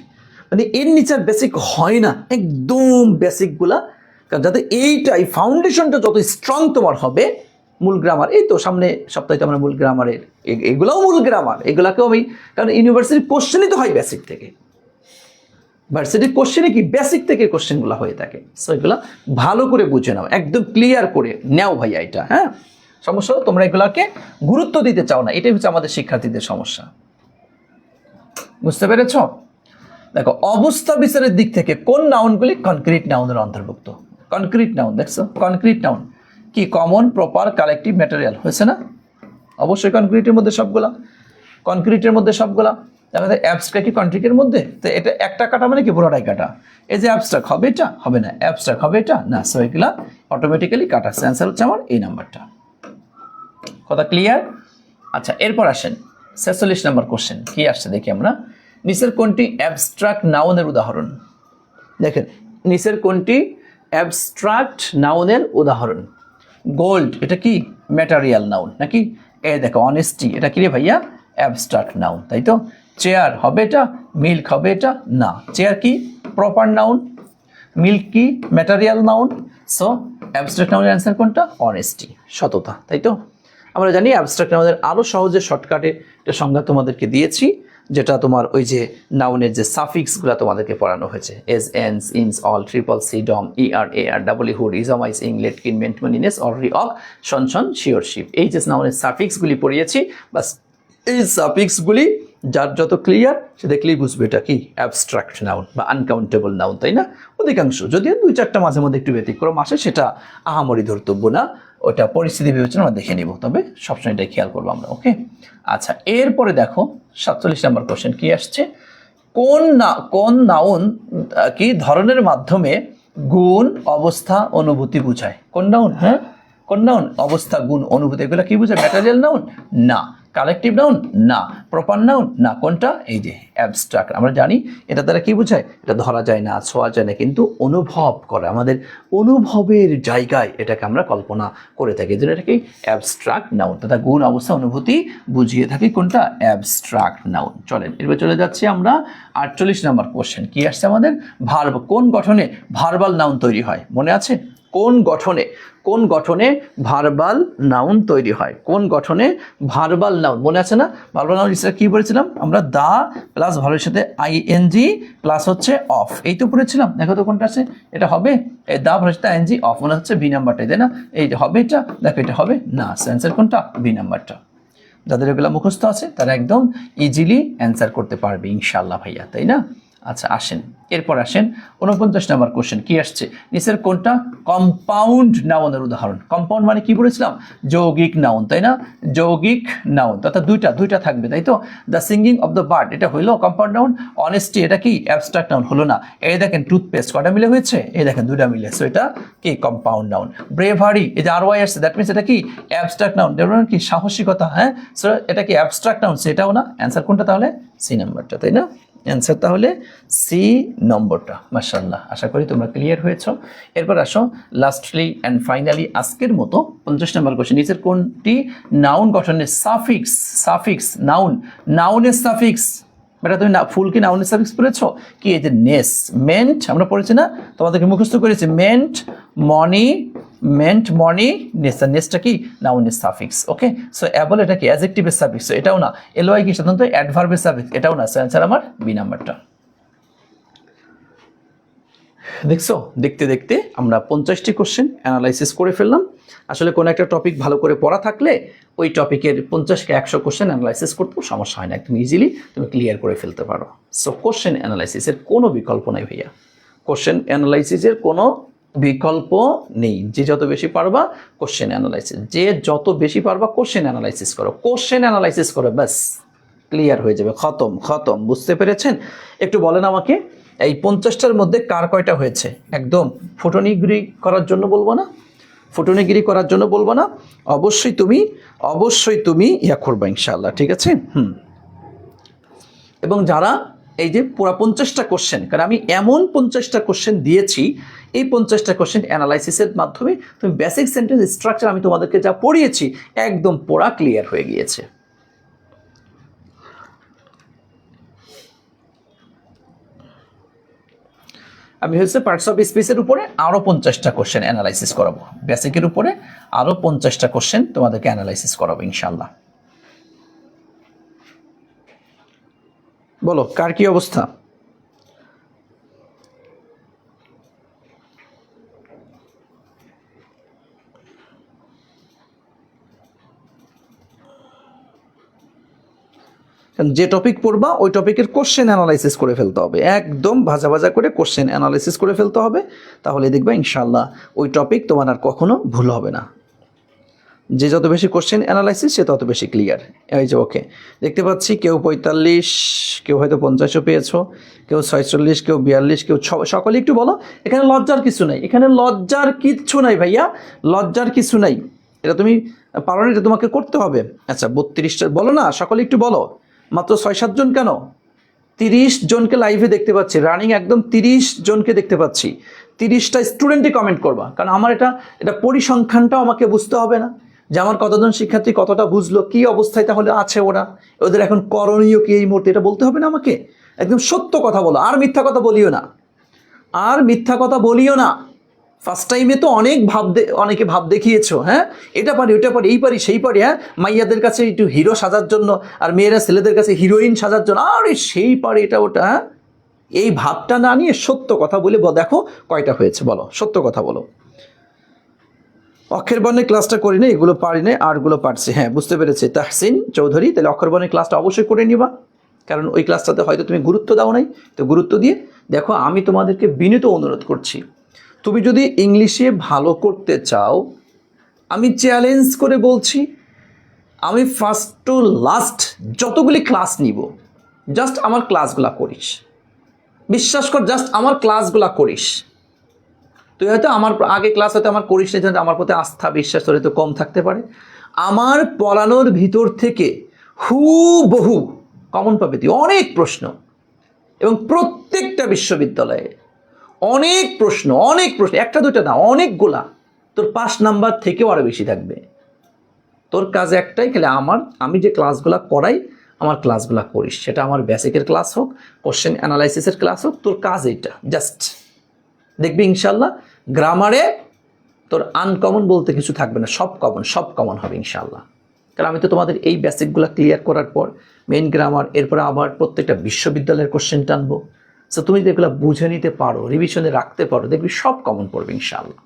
মানে এর নিচে বেসিক হয় না, একদম বেসিকগুলা, কারণ যাতে এইটা, এই ফাউন্ডেশনটা যত স্ট্রং তোমার হবে। মূল গ্রামার, এই তো সামনে সপ্তাহে তো আমরা মূল গ্রামারের, এগুলোও মূল গ্রামার, এগুলাকেও আমি, কারণ ইউনিভার্সিটির কোশ্চেনই তো হয় বেসিক থেকে, ভার্সিটির কোশ্চেনে কি বেসিক থেকে কোশ্চেনগুলো হয়ে থাকে। সো এগুলো ভালো করে বুঝে নাও, একদম ক্লিয়ার করে নেও ভাইয়া এটা। হ্যাঁ, সমস্যা হলো তোমরা এগুলাকে গুরুত্ব দিতে চাও না, এটাই হচ্ছে আমাদের শিক্ষার্থীদের সমস্যা। বুঝতে পেরেছ? দেখো, অবস্থা বিচারের দিক থেকে কোন নাউনগুলি কনক্রিট নাউনের অন্তর্ভুক্ত? কনক্রিট নাউন, দেখছো, কনক্রিট নাউন কি? কমন, প্রপার, কালেকটিভ, ম্যাটেরিয়াল, হয়েছে না? অবশ্যই কনক্রিটের মধ্যে সবগুলা, কনক্রিটের মধ্যে সবগুলা। দেখা যায় অ্যাবস্ট্রাক্ট কি কনক্রিটের মধ্যে? তো এটা একটা কাটা মানে কি পুরোটাই কাটা। এই যে অ্যাবস্ট্রাক্ট হবে এটা, হবে না। অ্যাবস্ট্রাক্ট হবে এটা, না। সো এগুলা অটোমেটিক্যালি কাটা। অ্যান্সার হচ্ছে আমার এই নাম্বারটা। কথা ক্লিয়ার? আচ্ছা, এরপর আসেন 46 নম্বর কোশ্চেন কি আসছে দেখি আমরা। নিচের কোনটি অ্যাবস্ট্রাক্ট নাউনের উদাহরণ? দেখেন, নিচের কোনটি অ্যাবস্ট্রাক্ট নাউনের উদাহরণ? গোল্ড, এটা কি ম্যাটেরিয়াল নাউন নাকি? এই দেখো অনেস্টি, এটা কি রে ভাইয়া? অ্যাবস্ট্রাক্ট নাউন, তাই তো? চেয়ার হবে এটা, মিল্ক হবে এটা না। চেয়ার কি? প্রপার নাউন, মিল্ক কি? Material noun. সো অ্যাবস্ট্রাক্ট নাউনের অ্যান্সার কোনটা? অনেস্টি, সততা, তাই তো? আমরা জানি অ্যাবস্ট্রাক্ট নাউনের আরও সহজে শর্টকাটে একটা সংজ্ঞা তোমাদেরকে দিয়েছি, যেটা তোমার ওই যে নাউনের যে সাফিক্সগুলো তোমাদেরকে পড়ানো হয়েছে, এস, এন্স, ইনস, al, triple C, dom, ER, AR, double hood, ইজমাইস, ইংলেট, কিন, মেন্ট, মনিনেস, অলরি, অক, শন, শন, শিওর, শিপ, এই যে নাউনের সাফিক্সগুলি পড়িয়েছি। বাস এই সাফিক্সগুলি যার যত ক্লিয়ার সে দেখলেই বুঝবে এটা কি অ্যাবস্ট্রাক্ট নাউন বা আনকাউন্টেবল নাউন, তাই না? অধিকাংশ, যদিও 2-4টা মাঝে মধ্যে একটু ব্যতিক্রম আসে, সেটা আহামরি ধর্তব্য না, ওটা পরিস্থিতি বিবেচনা আমরা দেখে নিব, তবে সবসময় এটাই খেয়াল করবো আমরা। ওকে, আচ্ছা, এরপরে দেখো 47 নম্বর কোশ্চেন কি আসছে? কোন নাউন কি ধরনের মাধ্যমে গুণ, অবস্থা, অনুভূতি বোঝায়? কোন নাউন? হ্যাঁ, কোন নাউন? অবস্থা, গুণ, অনুভূতি, এগুলো কি বোঝায়? ম্যাটেরিয়াল নাউন না, কালেকটিভ নাউন না, প্রপার নাউন না। কোনটা? এই যে অ্যাবস্ট্রাক্ট। আমরা জানি এটা দ্বারা কি বোঝায়? এটা ধরা যায় না, ছোঁয়া যায় না, কিন্তু অনুভব করে, আমাদের অনুভবের জায়গায় এটাকে আমরা কল্পনা করে থাকি, যেটা এটা কি অ্যাবস্ট্রাক্ট নাউন, তথা গুণ, অবস্থা, অনুভূতি বুঝিয়ে থাকি। কোনটা? Abstract noun. চলেন এরপর চলে যাচ্ছি আমরা 48 নম্বর কোশ্চেন কি আসছে আমাদের? ভার্ব। কোন গঠনে ভার্বাল নাউন তৈরি হয়? মনে আছে? কোন গঠনে ভার্বাল নাউন তৈরি হয়? কোন গঠনে ভার্বাল নাউন? মনে আছে না? ভার্বাল নাউন ইসরা কি পড়েছিলাম আমরা? দা প্লাস ভার্বের সাথে আইএনজি প্লাস হচ্ছে অফ, এই তো পড়েছিলাম। দেখো তো কোনটা আছে? এটা হবে এই দা ভার্বের সাথে আইএনজি অফ, মনে হচ্ছে বি নাম্বারটাই, তাই না? এই যে হবে এটা, দেখো এটা হবে না। অ্যান্সার কোনটা? বি নাম্বারটা। যাদের এগুলো মুখস্থ আছে তারা একদম ইজিলি অ্যান্সার করতে পারবে ইনশাআল্লাহ ভাইয়া, তাই না? আচ্ছা, আসেন এরপর আসেন 49 নম্বর কোশ্চেন কি আসছে? নিচের কোনটা কম্পাউন্ড নাউনের উদাহরণ? কম্পাউন্ড মানে কি বলেছিলাম? যৌগিক নাউন, তাই না? যৌগিক নাউন, অর্থাৎ দুইটা থাকবে, তাই তো? The singing of the bird, এটা হইলো কম্পাউন্ড নাউন। অনেস্টি, এটা কি অ্যাবস্ট্রাক্ট নাউন? হলো না। এই দেখেন টুথপেস্ট, কটা মিলে হয়েছে? এই দেখেন 2টা মিলে, সো এটা কি কম্পাউন্ড নাউন। ব্রেভারি, এই যে আর ওয়াই আসছে, দ্যাট মিনস এটা কি অ্যাবস্ট্রাক্ট নাউন। যেমন কি সাহসিকতা, হ্যাঁ, সো এটা কি অ্যাবস্ট্রাক্ট নাউন? সেটাও না। অ্যান্সার কোনটা তাহলে? সি নাম্বারটা, তাই না? অ্যান্সার তাহলে সি নম্বরটা। মাশাআল্লাহ, আশা করি তোমরা ক্লিয়ার হয়েছ। এরপর আসো লাস্টলি অ্যান্ড ফাইনালি আজকের মতো 50 নম্বর কোশ্চেন। নিচের কোনটি নাউন গঠনের সাফিক্স নাউনের সাফিক্স? বেটা তুমি ফুল কি নাউনের সাফিক্স পড়েছো? কি এই যে নেস, মেন্ট, আমরা পড়েছি না, তোমাদেরকে মুখস্থ করেছি। মেন্ট, মনি, নেস। নেসটা কি নাউনের সাফিক্স। ওকে, সো অ্যাবল এটা কি অ্যাডজেক্টিভের সাফিক্স, এটাও না। এলওয়াই কি সাধারণত অ্যাডভার্বের সাফিক্স, এটাও না। সো অ্যান্সার আমার বি নাম্বারটা। দেখছো, দেখতে দেখতে আমরা 50টি কোশ্চেন অ্যানালাইসিস করে ফেললাম। আসলে কোনো একটা টপিক ভালো করে পড়া থাকলে ওই টপিকের 50-100 কোশ্চেন অ্যানালাইসিস করতেও সমস্যা হয় না, একদম ইজিলি তুমি ক্লিয়ার করে ফেলতে পারো। সো কোশ্চেন অ্যানালাইসিসের কোনো বিকল্প নাই ভাইয়া, কোশ্চেন অ্যানালাইসিসের কোনো বিকল্প নেই। যে যত বেশি পারবা কোশ্চেন অ্যানালাইসিস, কোশ্চেন অ্যানালাইসিস করো, ব্যাস ক্লিয়ার হয়ে যাবে, খতম। বুঝতে পেরেছেন? একটু বলেন আমাকে, এই 50টার মধ্যে কার কয়টা হয়েছে? একদম ফুটনিগিরি করার জন্য বলবো না, অবশ্যই তুমি ইয়া করবা ইনশাআল্লাহ, ঠিক আছে? এবং যারা এই যে পুরো 50টা কোশ্চেন, কারণ আমি এমন 50টা কোশ্চেন দিয়েছি, এই 50টা কোশ্চেন অ্যানালাইসিসের মাধ্যমে তুমি বেসিক সেন্টেন্স স্ট্রাকচার আমি তোমাদেরকে যা পড়িয়েছি একদম পুরা ক্লিয়ার হয়ে গিয়েছে। আমি হচ্ছে পার্টস অফ স্পিচের উপরে আরও 50টা কোশ্চেন অ্যানালাইসিস করাবো, বেসিকের উপরে আরও 50টা কোশ্চেন তোমাদেরকে অ্যানালাইসিস করাবো ইনশাআল্লাহ। বলো কার কি অবস্থা? যে টপিক পড়বা ওই টপিকের কোশ্চেন অ্যানালাইসিস করে ফেলতে হবে, একদম ভাজা করে কোশ্চেন অ্যানালাইসিস করে ফেলতে হবে, তাহলে দেখবা ইনশাআল্লাহ ওই টপিক তোমার আর কখনো ভুল হবে না। যে যত বেশি কোশ্চেন অ্যানালাইসিস সে তত বেশি ক্লিয়ার। এই যে ওকে, দেখতে পাচ্ছি কেউ 45, কেউ হয়তো 50ও পেয়েছো, কেউ 46, কেউ 42, কেউ সকলে একটু বলো। এখানে লজ্জার কিছু নাই ভাইয়া, লজ্জার কিছু নাই। এটা তুমি পারো না, এটা তোমাকে করতে হবে। আচ্ছা 32টা বলো না, সকলে একটু বলো। মাত্র 6-7 জন কেন? 30 জনকে লাইভে দেখতে পাচ্ছি, রানিং একদম 30 জনকে দেখতে পাচ্ছি। 30টা স্টুডেন্টই কমেন্ট করবা, কারণ আমার এটা পরিসংখ্যানটাও আমাকে বুঝতে হবে না। যে আমার কতজন শিক্ষার্থী কতটা বুঝলো, কি অবস্থায় তাহলে আছে ওরা, ওদের এখন করণীয় কি এই মুহূর্তে, এটা বলতে হবে না আমাকে? একদম সত্য কথা বলো, আর মিথ্যা কথা বলিও না, আর মিথ্যা কথা বলিও না। ফার্স্ট টাইমে তো অনেকে ভাব দেখিয়েছো, হ্যাঁ এটা পারি ওটা পারি এই পারি সেই পারি, হ্যাঁ মাইয়াদের কাছে একটু হিরো সাজার জন্য আর মেয়েরা ছেলেদের কাছে হিরোইন সাজার জন্য, আরে সেই পারি এটা ওটা, হ্যাঁ এই ভাবটা না নিয়ে সত্য কথা বলে দেখো কয়টা হয়েছে, বলো সত্য কথা বলো। অক্ষর বর্ণের ক্লাসটা করি না, এগুলো পারি না, আরগুলো পারছি, হ্যাঁ বুঝতে পেরেছি তাহসিন চৌধুরী। তাহলে অক্ষর বর্ণের ক্লাসটা অবশ্যই করে নিবা, কারণ ওই ক্লাসটাতে হয়তো তুমি গুরুত্ব দাও নাই, তো গুরুত্ব দিয়ে দেখো। আমি তোমাদেরকে বিনীত অনুরোধ করছি, তুমি যদি ইংলিশে ভালো করতে চাও, আমি চ্যালেঞ্জ করে বলছি, আমি ফার্স্ট টু লাস্ট যতগুলি ক্লাস নিব, জাস্ট আমার ক্লাসগুলা করিস, বিশ্বাস কর, জাস্ট আমার ক্লাসগুলা করিস। তুই হয়তো আমার আগে ক্লাস হয়তো আমার করিস না, আমার প্রতি আস্থা বিশ্বাস তোর হয়তো কম থাকতে পারে। আমার পড়ানোর ভিতর থেকে হুবহু কমন পাবে তুই, অনেক প্রশ্ন, এবং প্রত্যেকটা বিশ্ববিদ্যালয়ে অনেক প্রশ্ন, একটা দুটা না, অনেকগুলা, তোর 5 নাম্বার থেকেও আরও বেশি থাকবে। তোর কাজ একটাই, খেলে আমি যে ক্লাসগুলো করাই, আমার ক্লাসগুলো করিস, সেটা আমার বেসিকের ক্লাস হোক, কোশ্চেন অ্যানালাইসিসের ক্লাস হোক, তোর কাজ এইটা জাস্ট। দেখবি ইনশাল্লাহ গ্রামারে তোর আনকমন বলতে কিছু থাকবে না, সব কমন হবে ইনশাল্লাহ। কারণ আমি তো তোমাদের এই বেসিকগুলো ক্লিয়ার করার পর মেইন গ্রামার, এরপরে আবার প্রত্যেকটা বিশ্ববিদ্যালয়ের কোশ্চেন টানবো। সো তুমি যদি এগুলো বুঝে নিতে পারো, রিভিশনে রাখতে পারো, দেখবি সব কমন পড়বে ইনশাল্লাহ।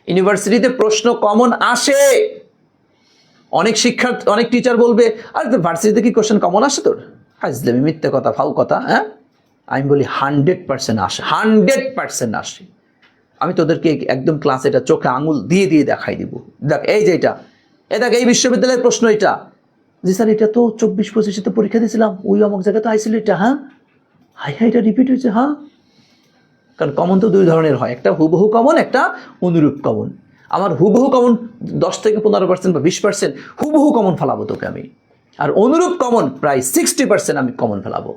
ইউনিভার্সিটিতে প্রশ্ন কমন আসে, অনেক টিচার বলবে আরে তোর ভার্সিটিতে কি কোশ্চেন কমন আসে তোর, হাজলামি মিথ্যে কথা ফাউ কথা, হ্যাঁ আমি বলি 100% আসে, 100% আসে। আমি তোদেরকে একদম ক্লাস এটা চোখে আঙুল দিয়ে দিয়ে দেখাই দিব, দেখ এই যে এটা, দেখ এই বিশ্ববিদ্যালয়ের প্রশ্ন এটা, জি স্যার এটা তো 24-25 তো পরীক্ষা দিয়েছিলাম, ওই অমুক জায়গায় তো আইছিল এটা, হ্যাঁ হাই এটা রিপিট হয়েছে, হ্যাঁ। কারণ কমন তো 2 ধরনের হয়, একটা হুবহু কমন, একটা অনুরূপ কমন। আমার হুবহু কমন 10 থেকে 15% বা 20% হুবহু কমন ফেলাবো তোকে আমি, আর অনুরূপ কমন প্রায় 60% আমি কমন ফেলাবো।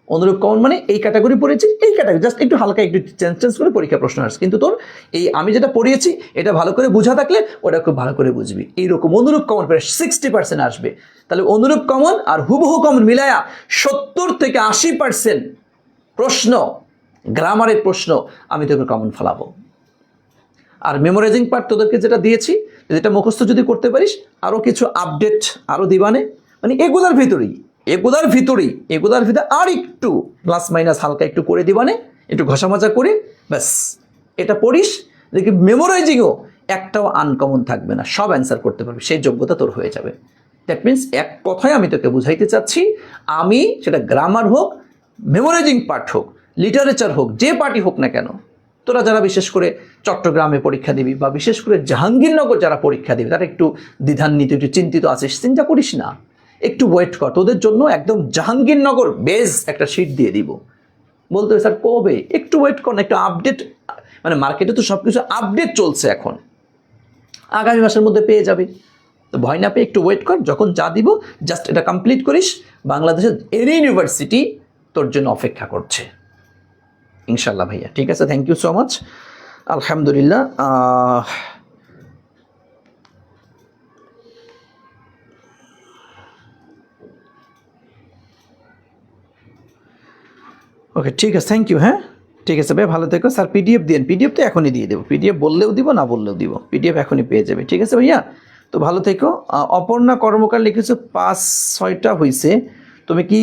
অনুরূপ কমন মানে এই ক্যাটাগরি পড়েছি, এই ক্যাটাগরি জাস্ট একটু হালকা একটু চেঞ্জ করে পরীক্ষা প্রশ্ন আসছে, কিন্তু তোর এই আমি যেটা পড়িয়েছি এটা ভালো করে বোঝা থাকলে ওটা খুব ভালো করে বুঝবি। এইরকম অনুরূপ কমন প্রায় 60% আসবে। তাহলে অনুরূপ কমন আর হুবহু কমন মিলায়া 70 থেকে 80% প্রশ্ন, গ্রামারের প্রশ্ন আমি তোকে কমন ফেলাবো। আর মেমোরাইজিং পার্ট তোদেরকে যেটা দিয়েছি, যেটা মুখস্থ যদি করতে পারিস, আরও কিছু আপডেট আরও দিবানে, মানে এগুলার ভিতরে আর একটু প্লাস মাইনাস হালকা একটু করে দিবানে, একটু ঘষা মাজা করে ব্যাস এটা পড়িস, দেখি মেমোরাইজিংও একটাও আনকমন থাকবে না, সব অ্যান্সার করতে পারবি, সেই যোগ্যতা তোর হয়ে যাবে। দ্যাট মিনস এক কথায় আমি তোকে বুঝাইতে চাচ্ছি, আমি সেটা গ্রামার হোক, মেমোরাইজিং পার্ট হোক, লিটারেচার হোক, যে পার্টি হোক না কেন, তোরা যারা বিশেষ করে চট্টগ্রামে পরীক্ষা দিবি বা বিশেষ করে জাহাঙ্গীরনগর যারা পরীক্ষা দিবি, তারা একটু দ্বিধান্বিত, একটু চিন্তিত আছিস, চিন্তা করিস না, একটু ওয়েট কর, তোদের জন্য একদম জাহাঙ্গীরনগর বেস একটা শিট দিয়ে দিব। বলতে স্যার কবে, একটু ওয়েট কর না, একটু আপডেট, মানে মার্কেটে তো সব কিছু আপডেট চলছে এখন, আগামী মাসের মধ্যে পেয়ে যাবে। তো ভয় না পেয়ে একটু ওয়েট কর, যখন যা দিব জাস্ট এটা কমপ্লিট করিস, বাংলাদেশের এনি ইউনিভার্সিটি তোর জন্য অপেক্ষা করছে ইনশাল্লাহ ভাইয়া। ঠিক আছে, থ্যাংক ইউ সো মাচ, আলহামদুলিল্লাহ। ওকে ঠিক আছে, থ্যাংক ইউ, হ্যাঁ ঠিক আছে ভাই, ভালো থেকো। স্যার পিডিএফ দিন, পিডিএফ তো এখনই দিয়ে দেবো, পিডিএফ বললেও দিব না বললেও দিব, পিডিএফ এখনই পেয়ে যাবে। ঠিক আছে ভাইয়া, তো ভালো থেকো। অপর্ণা কর্মকার লিখেছো 5-6টা হয়েছে, তুমি কি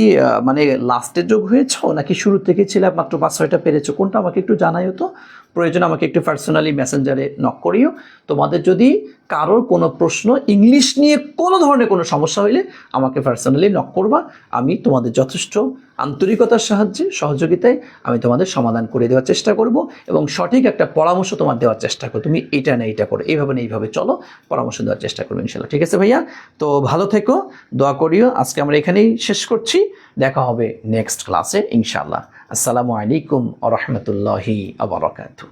মানে লাস্টে যোগ হয়েছো নাকি শুরু থেকে ছিল, মাত্র 5-6টা পেরেছো, কোনটা আমাকে একটু জানাইও তো, প্রয়োজন আমাকে একটু পার্সোনালি মেসেঞ্জারে নক করিও। তোমাদের যদি কারোর কোনো প্রশ্ন ইংলিশ নিয়ে কোনো ধরনের কোনো সমস্যা হইলে আমাকে পার্সোনালি নক করবা, আমি তোমাদের যথেষ্ট আন্তরিকতার সাহায্যে সহযোগিতায় আমি তোমাদের সমাধান করে দেওয়ার চেষ্টা করব, এবং সঠিক একটা পরামর্শ তোমার দেওয়ার চেষ্টা করো, তুমি এটা না এইটা করো, এইভাবে না এইভাবে চলো, পরামর্শ দেওয়ার চেষ্টা করবো ইনশাল্লাহ। ঠিক আছে ভাইয়া, তো ভালো থেকো, দোয়া করিও। আজকে আমরা এখানেই শেষ করছি, দেখা হবে নেক্সট ক্লাসে ইনশাল্লাহ। আসসালামু আলাইকুম ওয়া রাহমাতুল্লাহি ওয়া বারাকাতুহু।